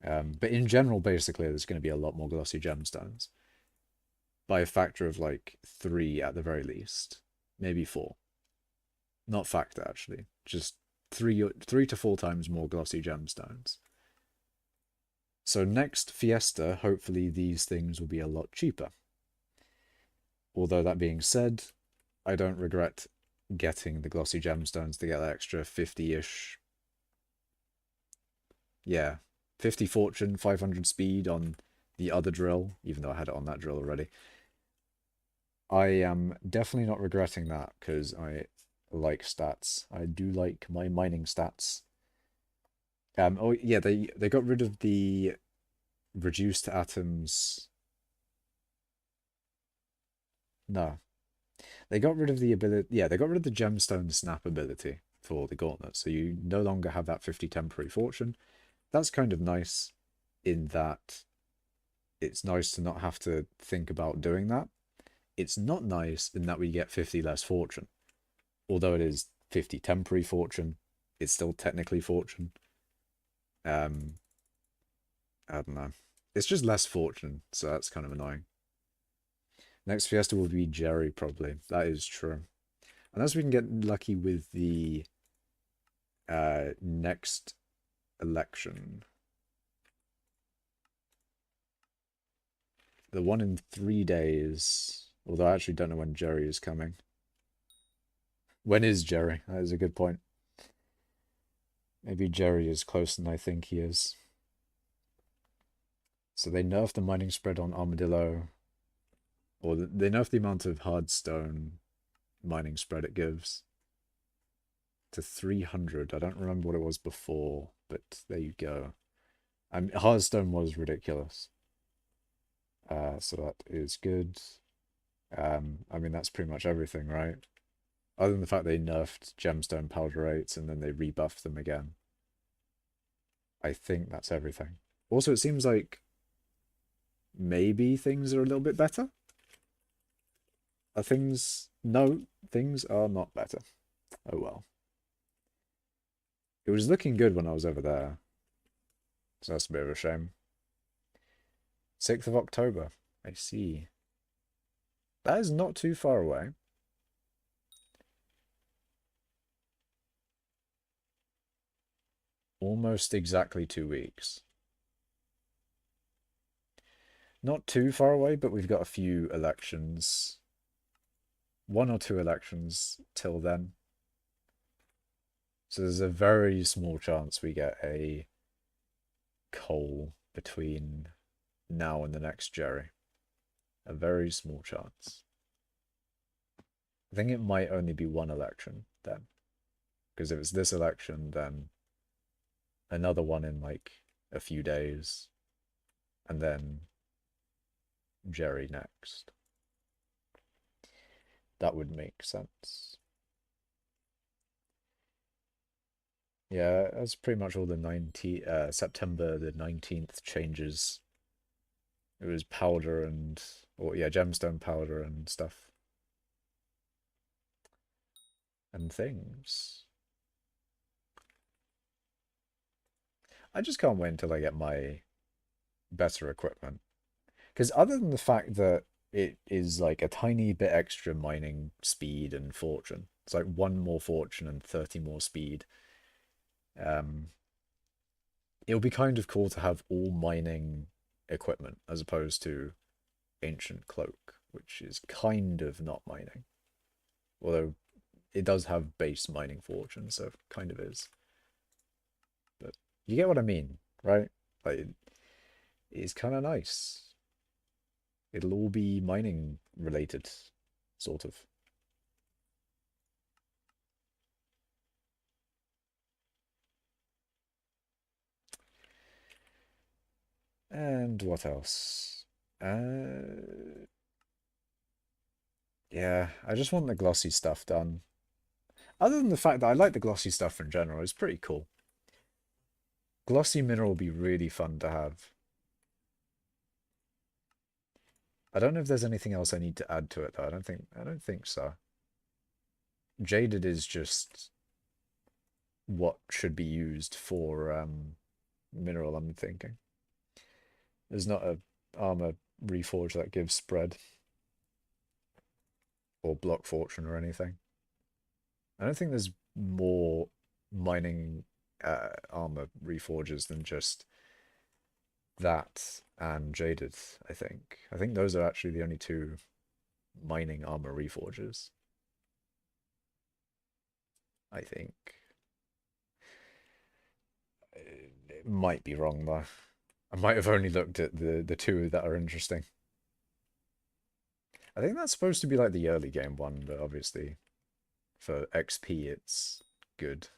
But in general, basically, there's going to be a lot more glossy gemstones. By a factor of like 3 at the very least. Maybe 4. Not factor, actually. Just 3 to 4 times more glossy gemstones. So next Fiesta, hopefully these things will be a lot cheaper. Although that being said, I don't regret getting the glossy gemstones to get that extra 50-ish. Yeah, 50 fortune, 500 speed on the other drill, even though I had it on that drill already. I am definitely not regretting that because I like stats. I do like my mining stats. Oh yeah, they got rid of the reduced atoms. No, they got rid of the ability. Yeah, they got rid of the gemstone snap ability for the gauntlet, so you no longer have that 50 temporary fortune. That's kind of nice in that it's nice to not have to think about doing that. It's not nice in that we get 50 less fortune. Although it is 50 temporary fortune, it's still technically fortune. Um, I don't know. It's just less fortune, so that's kind of annoying. Next Fiesta will be Jerry, probably. That is true. Unless we can get lucky with the next election. The one in 3 days. Although I actually don't know when Jerry is coming. When is Jerry? That is a good point. Maybe Jerry is closer than I think he is. So they nerfed the mining spread on Armadillo. Or they nerfed the amount of hard stone mining spread it gives to 300. I don't remember what it was before, but there you go. Hard stone was ridiculous. So that is good. I mean, that's pretty much everything, right? Other than the fact they nerfed gemstone powder rates and then they rebuffed them again. I think that's everything. Also, it seems like maybe things are a little bit better. Are things... No, things are not better. Oh well. It was looking good when I was over there. So that's a bit of a shame. 6th of October. I see. That is not too far away. Almost exactly 2 weeks. Not too far away, but we've got a few elections. 1 or 2 elections till then. So there's a very small chance we get a coal between now and the next Jerry. A very small chance. I think it might only be 1 election then. Because if it's this election, then another one in like a few days. And then Jerry next. That would make sense. Yeah, that's pretty much all the September the 19th changes. It was powder and, or yeah, gemstone powder and stuff. And things. I just can't wait until I get my better equipment. Because other than the fact that it is like a tiny bit extra mining speed and fortune, it's like 1 more fortune and 30 more speed. It'll be kind of cool to have all mining equipment as opposed to Ancient Cloak, which is kind of not mining. Although it does have base mining fortune, so it kind of is. But you get what I mean, right? Like, it's kind of nice. It'll all be mining related, sort of. And what else? Yeah, I just want the glossy stuff done. Other than the fact that I like the glossy stuff in general, it's pretty cool. Glossy mineral will be really fun to have. I don't know if there's anything else I need to add to it though. I don't think so. Jaded is just what should be used for mineral, I'm thinking. There's not a armor reforge that gives spread or block fortune or anything. I don't think there's more mining armor reforges than just That and jaded, I think. I think those are actually the only two mining armor reforges. I think. It might be wrong though. I might have only looked at the two that are interesting. I think that's supposed to be like the early game one, but obviously for XP it's good.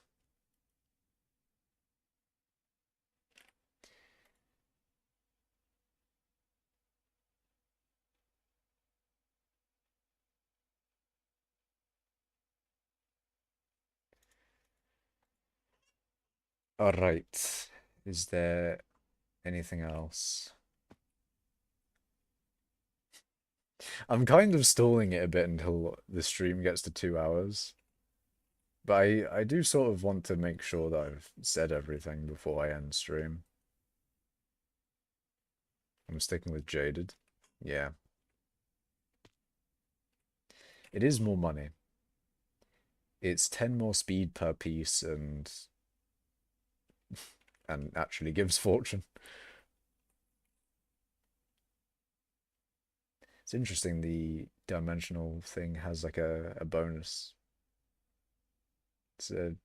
Alright. Is there anything else? I'm kind of stalling it a bit until the stream gets to 2 hours. But I do sort of want to make sure that I've said everything before I end stream. I'm sticking with Jaded. Yeah. It is more money. It's 10 more speed per piece and actually gives fortune. It's interesting the dimensional thing has like a bonus. It's a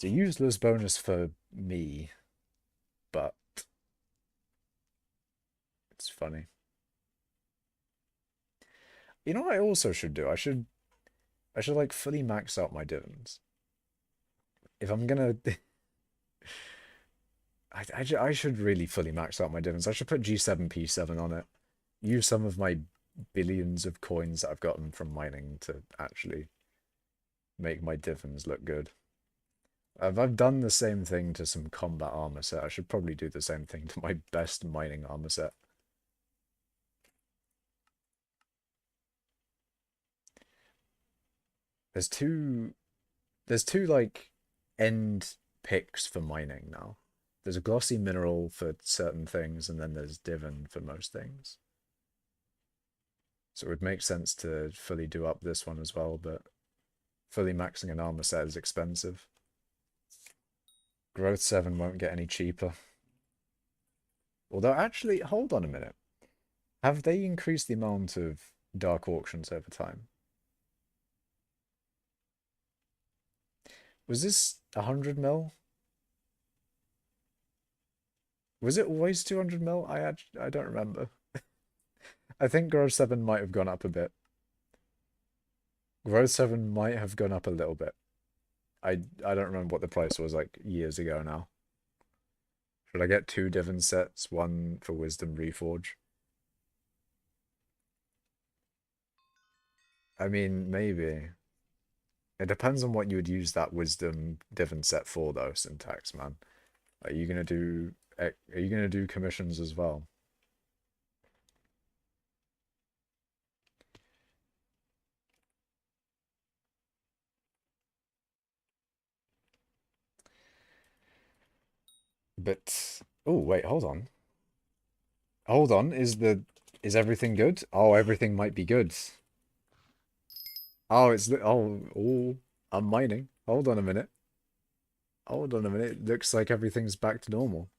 useless bonus for me, but it's funny. You know what I also should do? I should like fully max out my divans. If I'm gonna I should really fully max out my divans. I should put G7P7 on it. Use some of my billions of coins that I've gotten from mining to actually make my divans look good. I've done the same thing to some combat armor set. I should probably do the same thing to my best mining armor set. There's two like end picks for mining now. There's a glossy mineral for certain things, and then there's divan for most things. So it would make sense to fully do up this one as well, but fully maxing an armor set is expensive. Growth 7 won't get any cheaper. Although, actually, hold on a minute. Have they increased the amount of dark auctions over time? Was this 100 mil? Was it always 200 mil? I don't remember. I think Growth 7 might have gone up a bit. Growth 7 might have gone up a little bit. I don't remember what the price was like years ago now. Should I get 2 divan sets, one for Wisdom Reforge? I mean, maybe. It depends on what you would use that Wisdom divan set for, though, Syntax, man. Are you gonna do commissions as well? But oh wait, hold on. Hold on, is everything good? Oh, everything might be good. Oh, oh, I'm mining. Hold on a minute. Hold on a minute. It looks like everything's back to normal.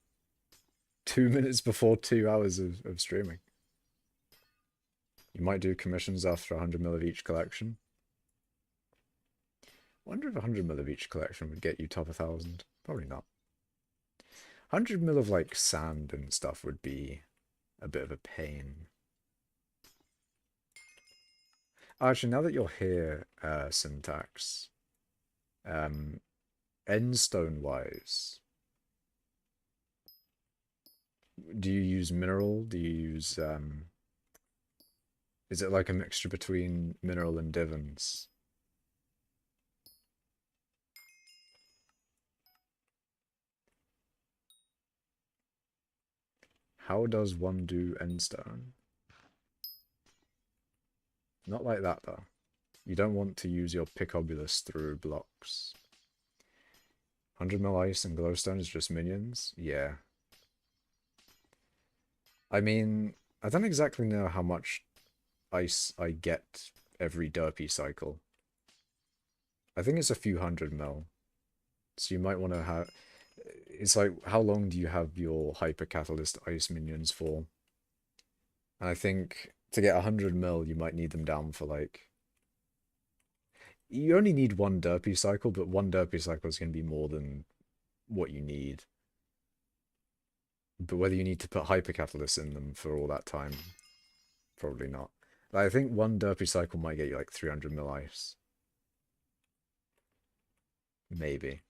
2 minutes before 2 hours of streaming. You might do commissions after 100 mil of each collection. Wonder if 100 mil of each collection would get you top 1,000. Probably not. 100 mil of like sand and stuff would be a bit of a pain. Actually, now that you're here, Syntax, endstone wise, do you use mineral? Do you use is it like a mixture between mineral and divans? How does one do endstone? Not like that though. You don't want to use your Picobulus through blocks. 100 mil ice and glowstone is just minions? Yeah. I mean, I don't exactly know how much ice I get every derpy cycle. I think it's a few hundred mil. So you might want to have... it's like, how long do you have your hyper catalyst ice minions for? And I think to get 100 mil, you might need them down for like, you only need one derpy cycle, but one derpy cycle is going to be more than what you need. But whether you need to put hyper catalysts in them for all that time, probably not. Like, I think one derpy cycle might get you like 300 mil ice. Maybe.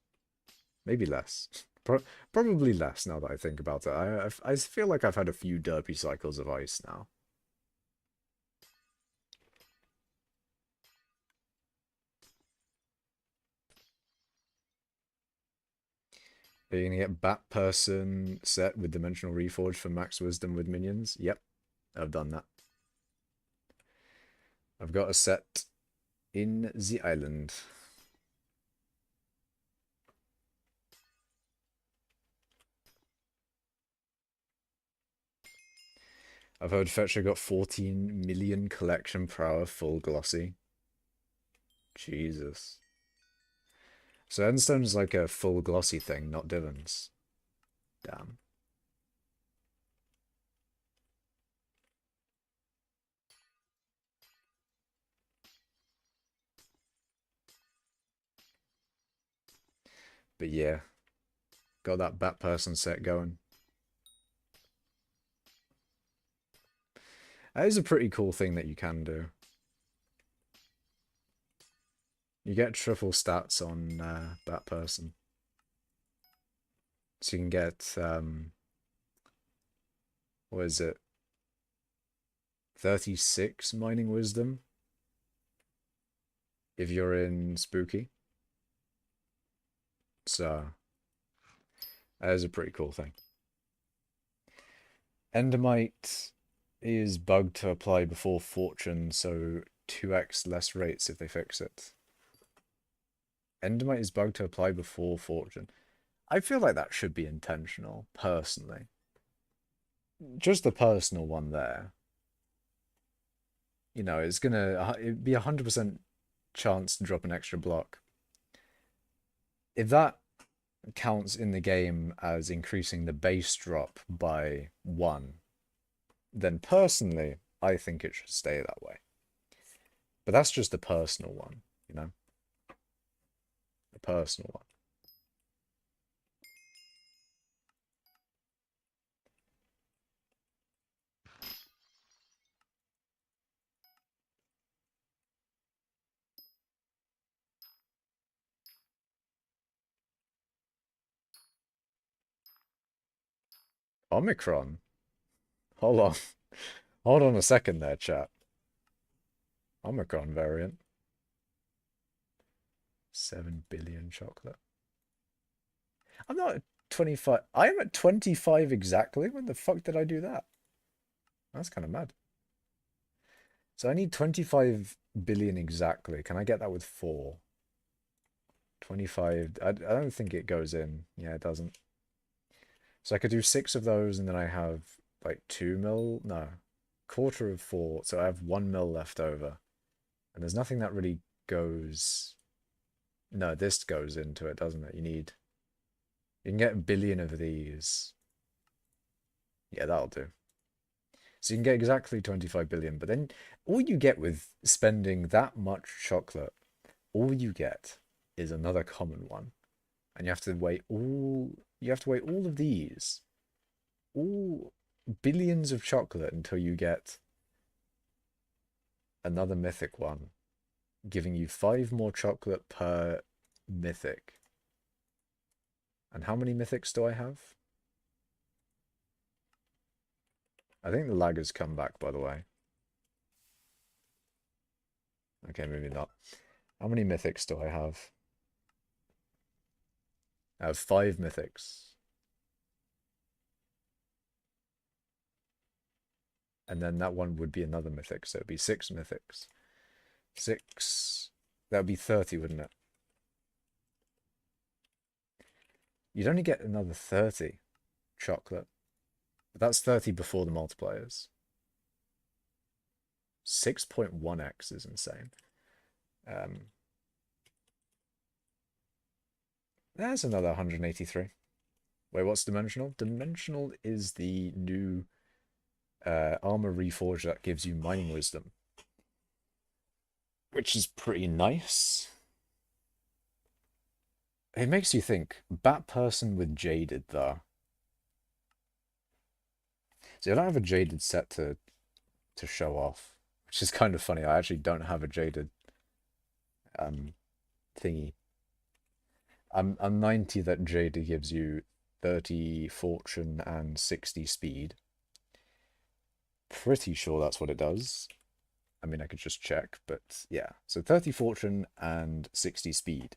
Maybe less. Probably less now that I think about it. I feel like I've had a few derpy cycles of ice now. Are you gonna get Bat Person set with Dimensional Reforge for max wisdom with minions? Yep, I've done that. I've got a set in the island. I've heard Fetcher got 14 million collection per hour full glossy. Jesus. So Endstone's like a full glossy thing, not divans. Damn. But yeah, got that Bat Person set going. That is a pretty cool thing that you can do. You get triple stats on Bat Person. So you can get, what is it? 36 mining wisdom if you're in Spooky. So that is a pretty cool thing. Endermite is bugged to apply before Fortune, so 2x less rates if they fix it. Endermite is bugged to apply before Fortune. I feel like that should be intentional, personally. Just the personal one there. You know, it'd be 100% chance to drop an extra block. If that counts in the game as increasing the base drop by 1, then personally, I think it should stay that way. But that's just a personal one, you know? A personal one. Omicron? Hold on. Hold on a second there, chat. Omicron variant. 7 billion chocolate. I'm not at 25. I am at 25 exactly. When the fuck did I do that? That's kind of mad. So I need 25 billion exactly. Can I get that with 4? 25. I don't think it goes in. Yeah, it doesn't. So I could do 6 of those and then I have like 2 mil. No, quarter of 4. So I have 1 mil left over. And there's nothing that really goes. No, this goes into it, doesn't it? You can get a billion of these. Yeah, that'll do. So you can get exactly 25 billion, but then all you get with spending that much chocolate, all you get is another common one. And you have to wait all of these, all billions of chocolate until you get another mythic one, giving you 5 more chocolate per mythic. And how many mythics do I have? I think the lag has come back, by the way. Okay, maybe not. How many mythics do I have? I have 5 mythics. And then that one would be another mythic, so it'd be 6 mythics. 6. That would be 30, wouldn't it? You'd only get another 30 chocolate. But that's 30 before the multipliers. 6.1x is insane. There's another 183. Wait, what's dimensional? Dimensional is the new armor reforge that gives you mining wisdom, which is pretty nice. It makes you think, bat person with jaded though. See, I don't have a jaded set to show off, which is kind of funny. I actually don't have a jaded um thingy. I'm 90 that jaded gives you 30 fortune and 60 speed. Pretty sure that's what it does. I mean, I could just check, but yeah. So 30 fortune and 60 speed,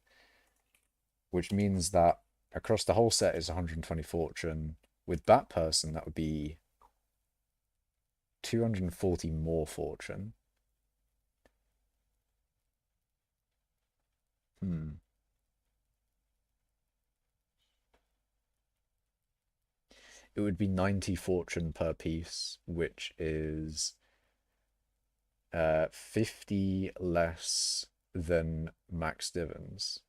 which means that across the whole set is 120 fortune. With that person, that would be 240 more fortune. Hmm. It would be 90 fortune per piece, which is 50 less than max divans.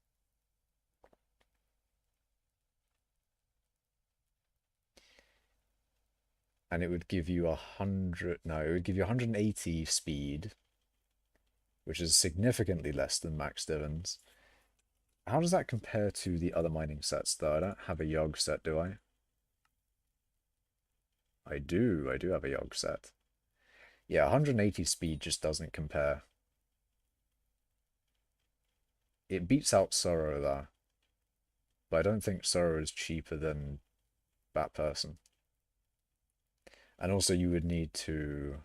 And it would give you 100, no, it would give you 180 speed, which is significantly less than max divans. How does that compare to the other mining sets, though? I don't have a Yogg set, do I? I do have a Yogg set. Yeah, 180 speed just doesn't compare. It beats out Sorrow, though. But I don't think Sorrow is cheaper than Bat Person. And also you would need to...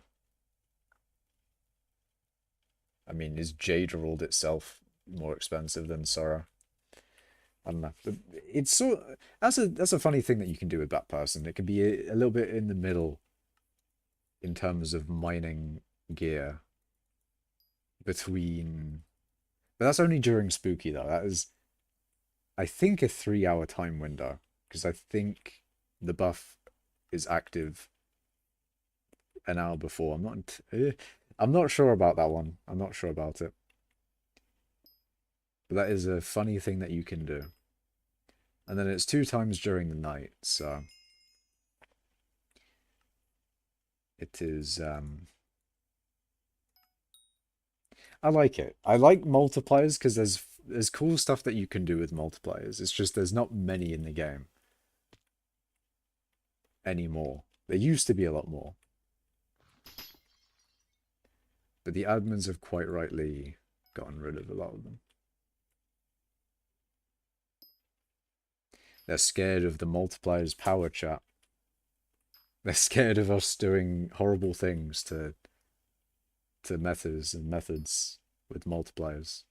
I mean, is Jade Ruled itself more expensive than Sorrow? I don't know. It's so that's a funny thing that you can do with Bat Person. It can be a little bit in the middle in terms of mining gear between, but that's only during Spooky though. That is, I think, a 3 hour time window because I think the buff is active an hour before. I'm not sure about that one. I'm not sure about it. But that is a funny thing that you can do. And then it's 2 times during the night, so it is I like it. I like multipliers because there's cool stuff that you can do with multipliers. It's just there's not many in the game anymore. There used to be a lot more. But the admins have quite rightly gotten rid of a lot of them. They're scared of the multipliers power chat. They're scared of us doing horrible things to methods with multipliers.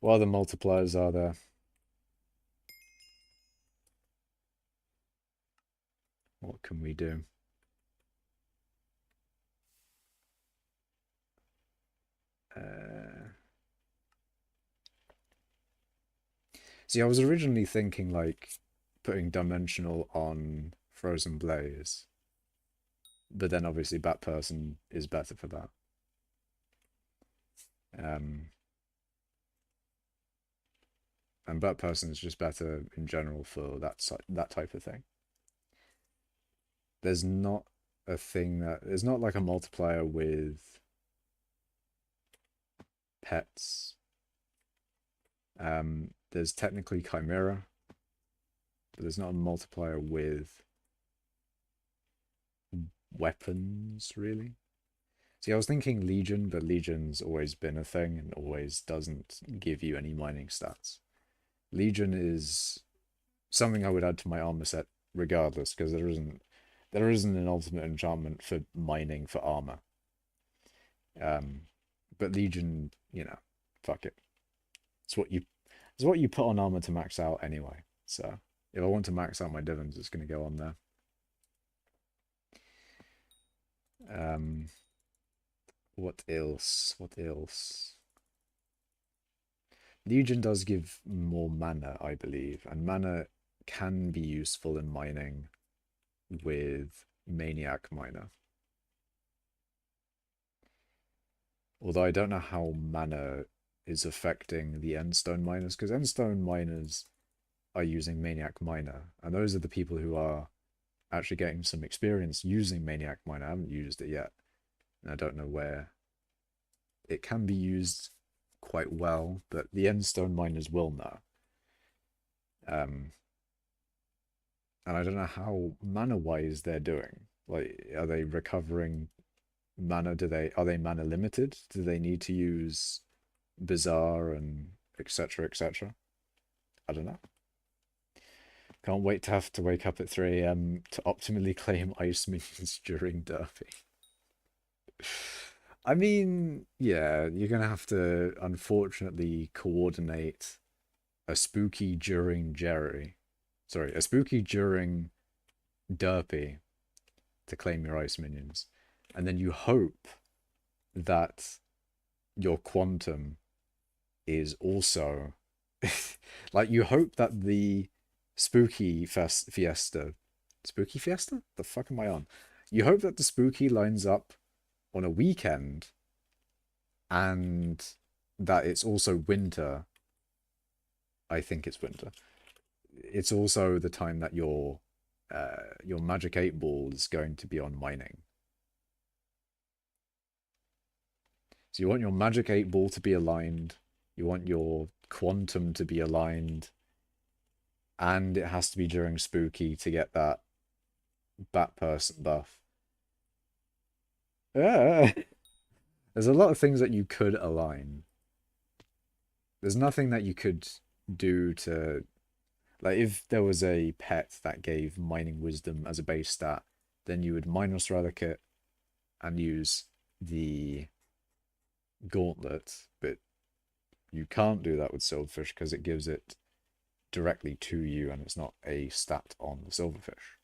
What other multipliers are there? What can we do? See, I was originally thinking like putting dimensional on Frozen Blaze, but then obviously Bat Person is better for that. And Bat Person is just better in general for that type of thing. There's not a thing there's not like a multiplier with pets. There's technically Chimera, but there's not a multiplier with weapons, really. See, I was thinking Legion, but Legion's always been a thing and always doesn't give you any mining stats. Legion is something I would add to my armor set regardless, because there isn't an ultimate enchantment for mining for armor. But Legion, fuck it. It's what you put on armor to max out anyway. So if I want to max out my divans, it's going to go on there. What else? What else? Legion does give more mana, I believe, and mana can be useful in mining with Maniac Miner. Although I don't know how mana is affecting the endstone miners, because endstone miners are using Maniac Miner, and those are the people who are actually getting some experience using Maniac Miner. I haven't used it yet, and I don't know where it can be used quite well, but the endstone miners will know. Um, and I don't know how mana-wise they're doing. Like, are they recovering mana? Are they mana limited? Do they need to use Bizarre and etc. etc.? I don't know. Can't wait to have to wake up at 3 a.m. to optimally claim ice minions during Derpy. I mean, yeah, you're gonna have to unfortunately coordinate a spooky during Jerry. Sorry, a spooky during Derpy to claim your ice minions. And then you hope that your quantum is also like you hope that the spooky fiesta? The fuck am I on? You hope that the spooky lines up on a weekend and that it's also winter. I think it's winter. It's also the time that your magic 8 ball is going to be on mining. So you want your magic 8 ball to be aligned, you want your quantum to be aligned, and it has to be during spooky to get that bat person buff. There's a lot of things that you could align. There's nothing that you could do to, like, if there was a pet that gave mining wisdom as a base stat, then you would minus Relic and use the gauntlet, but you can't do that with Silverfish because it gives it directly to you and it's not a stat on the Silverfish.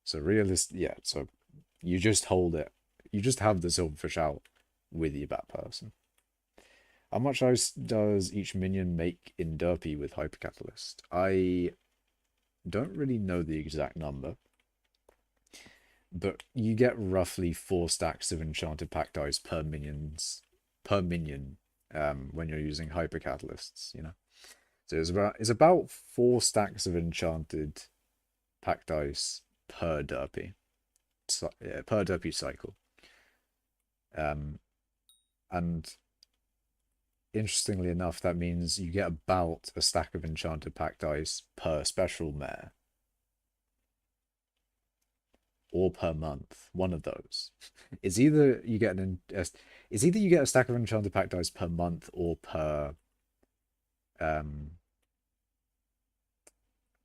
So yeah, so you just hold it. You just have the Silverfish out with your bat person. How much ice does each minion make in Derpy with Hypercatalyst? I don't really know the exact number, but you get roughly 4 stacks of Enchanted Packed Ice per minion when you're using Hypercatalysts, you know. So it's about 4 stacks of Enchanted Packed Ice per Derpy, per Derpy cycle. And interestingly enough, that means you get about a stack of Enchanted Packed Ice per special mare. Or per month, one of those. It's either you get a stack of Enchanted Packed Ice per month or per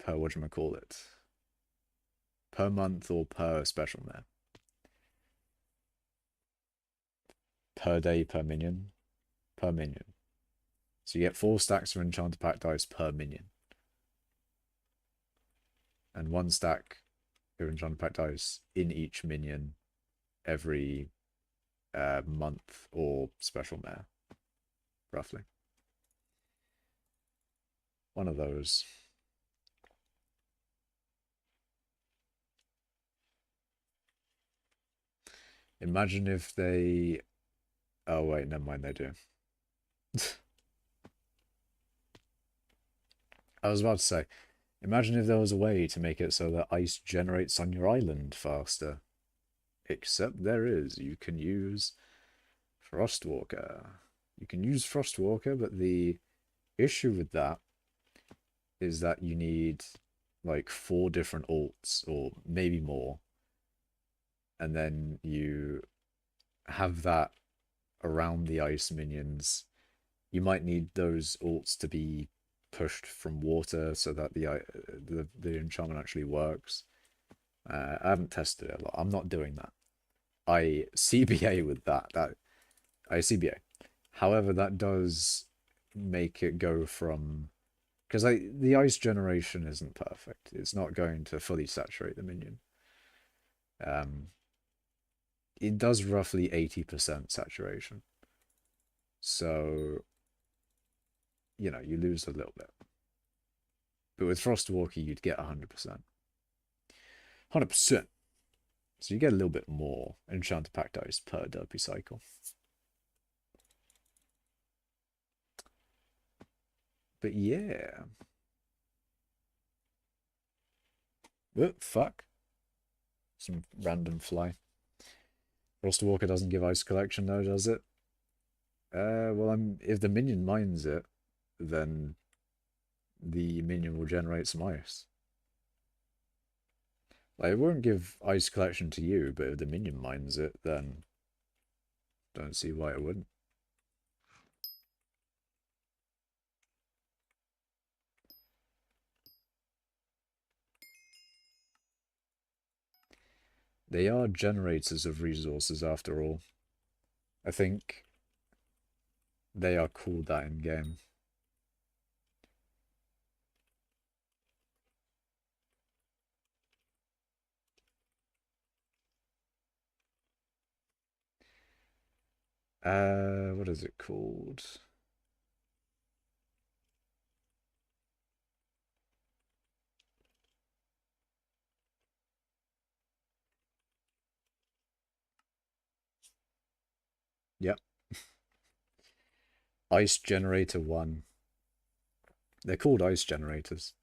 whatchamacallit, per month or per special mare. Per day, per minion. Per minion. So you get 4 stacks of Enchanted Packed Ice per minion. And 1 stack of Enchanted Packed Ice in each minion every month or special mare. Roughly. One of those. Imagine if they... Oh, wait, never mind, they do. I was about to say, imagine if there was a way to make it so that ice generates on your island faster. Except there is. You can use Frostwalker. You can use Frostwalker, but the issue with that is that you need like 4 different alts, or maybe more. And then you have that around the ice minions. You might need those alts to be pushed from water so that the enchantment actually works. I haven't tested it a lot. I'm not doing that. I CBA with that. I CBA. However, that does make it go from, because the ice generation isn't perfect. It's not going to fully saturate the minion. It does roughly 80% saturation. So, you know, you lose a little bit. But with Frostwalker, you'd get 100%. 100%. So you get a little bit more Enchanted Packed Ice per Derpy cycle. But yeah. What fuck? Some random fly. Frostwalker doesn't give ice collection though, does it? Well, if the minion mines it, then the minion will generate some ice. Like, it won't give ice collection to you, but if the minion mines it, then don't see why it wouldn't. They are generators of resources after all. I think they are called that in game. What is it called? Yep. Ice Generator 1. They're called ice generators.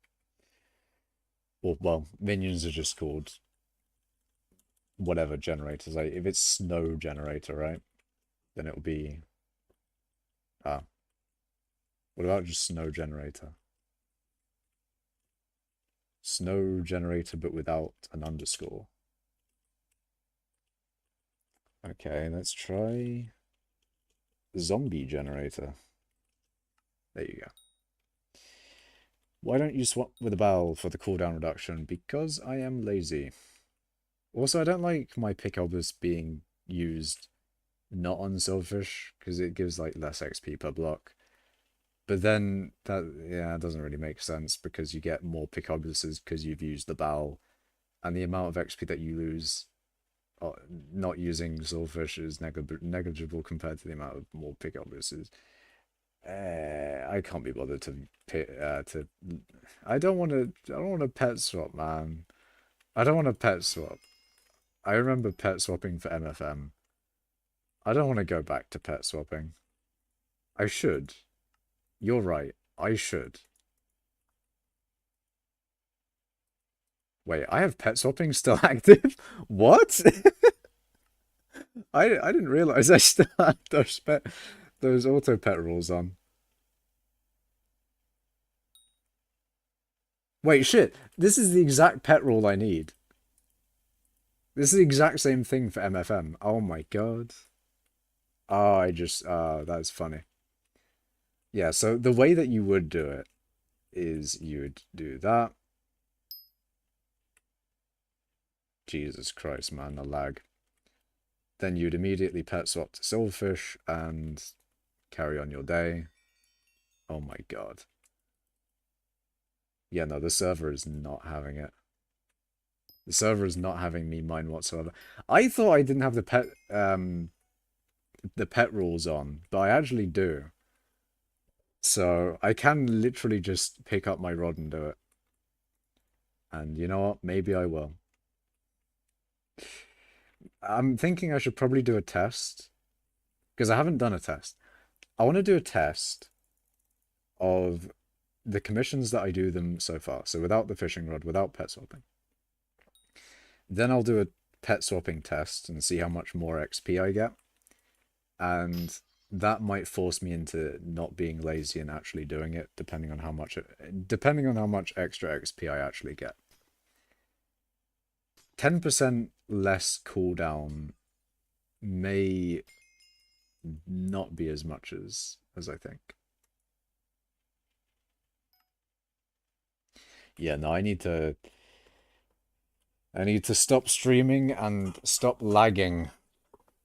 Or, well, minions are just called whatever generators. Like, if it's snow generator, right? Then it'll be... Ah. What about just snow generator? Snow generator, but without an underscore. Okay, let's try zombie generator. There you go. Why don't you swap with a bell for the cooldown reduction? Because I am lazy. Also, I don't like my pick obus being used not on Silverfish, because it gives like less XP per block. But then that, yeah, it doesn't really make sense because you get more pick obuses because you've used the bow, and the amount of XP that you lose not using Silverfish is negligible compared to the amount of more pick obuses. I can't be bothered to. I don't want to. I don't want to pet swap, man. I don't want to pet swap. I remember pet swapping for MFM. I don't want to go back to pet swapping. I should. You're right. I should. Wait, I have pet swapping still active? What? I didn't realize I still had those auto pet rules on. Wait, shit. This is the exact pet rule I need. This is the exact same thing for MFM. Oh my god. Oh, that's funny. Yeah, so the way that you would do it is you would do that. Jesus Christ, man, the lag. Then you'd immediately pet swap to Silverfish and carry on your day. Oh my god. Yeah, no, the server is not having it. The server is not having me mine whatsoever. I thought I didn't have the pet rules on, but I actually do. So I can literally just pick up my rod and do it. And you know what? Maybe I will. I'm thinking I should probably do a test because I haven't done a test. I want to do a test of the commissions that I do them so far. So without the fishing rod, without pet swapping. Then I'll do a pet swapping test and see how much more XP I get. And that might force me into not being lazy and actually doing it, depending on how much extra XP I actually get. 10% less cooldown may not be as much as I think. Yeah, no, I need to stop streaming and stop lagging.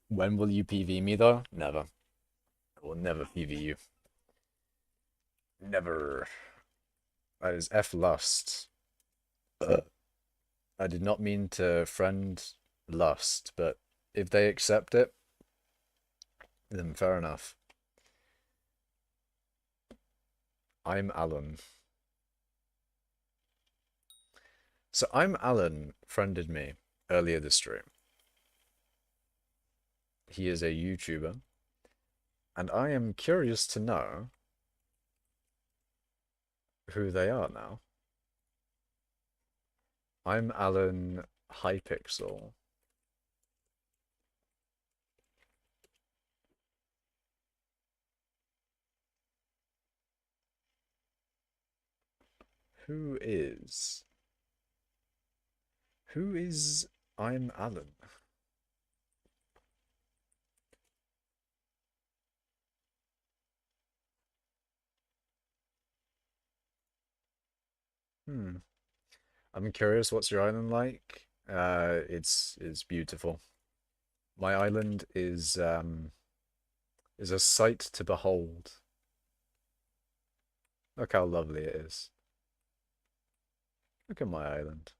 When will you PV me though? Never. I will never PV you. Never. That is F lust. I did not mean to friend lust, but if they accept it, then fair enough. I'm Alan. So I'm Alan friended me earlier this stream. He is a YouTuber, and I am curious to know who they are now. I'm Alan Hypixel. Who is? Who is I'm Alan? Hmm. I'm curious, what's your island like? It's beautiful. My island is a sight to behold. Look how lovely it is. Look at my island.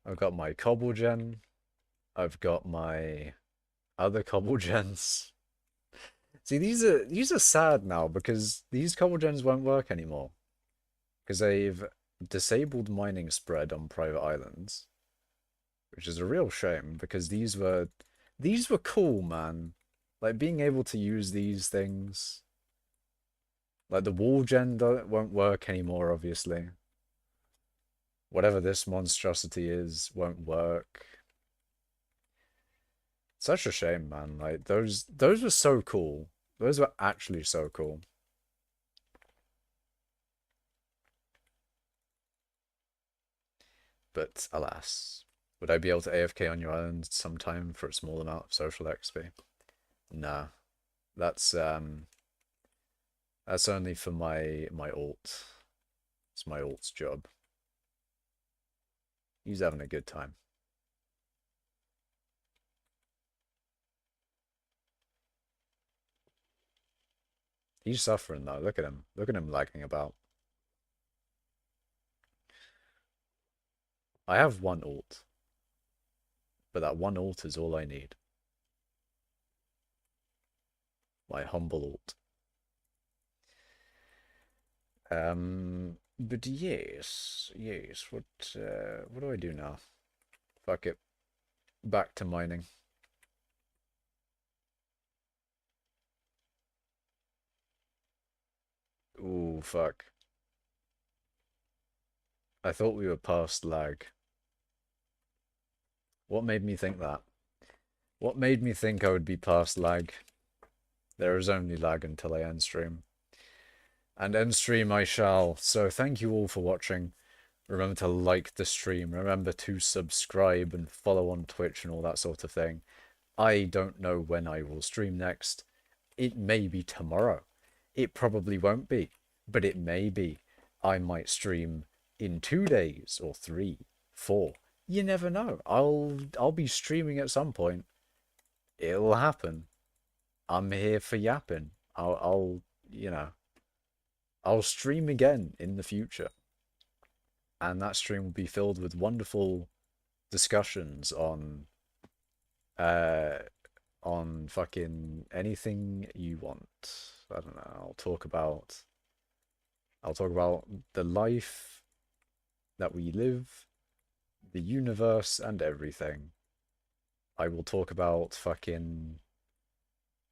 I've got my cobble gen. I've got my other cobble gens. See, these are sad now because these cobble gens won't work anymore because they've disabled mining spread on private islands, which is a real shame because these were cool, man. Like being able to use these things. Like the wall gen won't work anymore, obviously. Whatever this monstrosity is won't work. Such a shame, man. Like those were so cool. Those were actually so cool. But alas, would I be able to AFK on your island sometime for a small amount of social XP? Nah. That's that's only for my alt. It's my alt's job. He's having a good time. He's suffering though. Look at him. Look at him lagging about. I have one alt, but that one alt is all I need. My humble alt. But yes, yes. What do I do now? Fuck it. Back to mining. Ooh, fuck. I thought we were past lag. What made me think that? What made me think I would be past lag? There is only lag until I end stream. And end stream I shall. So thank you all for watching. Remember to like the stream. Remember to subscribe and follow on Twitch and all that sort of thing. I don't know when I will stream next. It may be tomorrow. It probably won't be, but it may be. I might stream in 2 days or 3, 4. You never know. I'll be streaming at some point. It'll happen. I'm here for yapping. I'll you know, I'll stream again in the future. And that stream will be filled with wonderful discussions uh on fucking anything you want. I don't know. I'll talk about the life that we live, the universe and everything. I will talk about fucking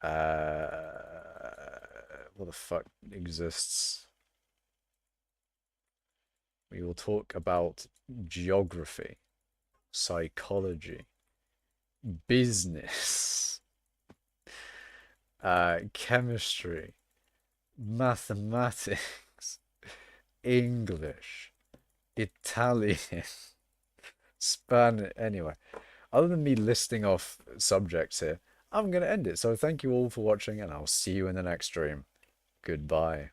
what the fuck exists. We will talk about geography, psychology, business, chemistry, mathematics, English, Italian, Spanish. Anyway, other than me listing off subjects here, I'm going to end it. So thank you all for watching, and I'll see you in the next stream. Goodbye.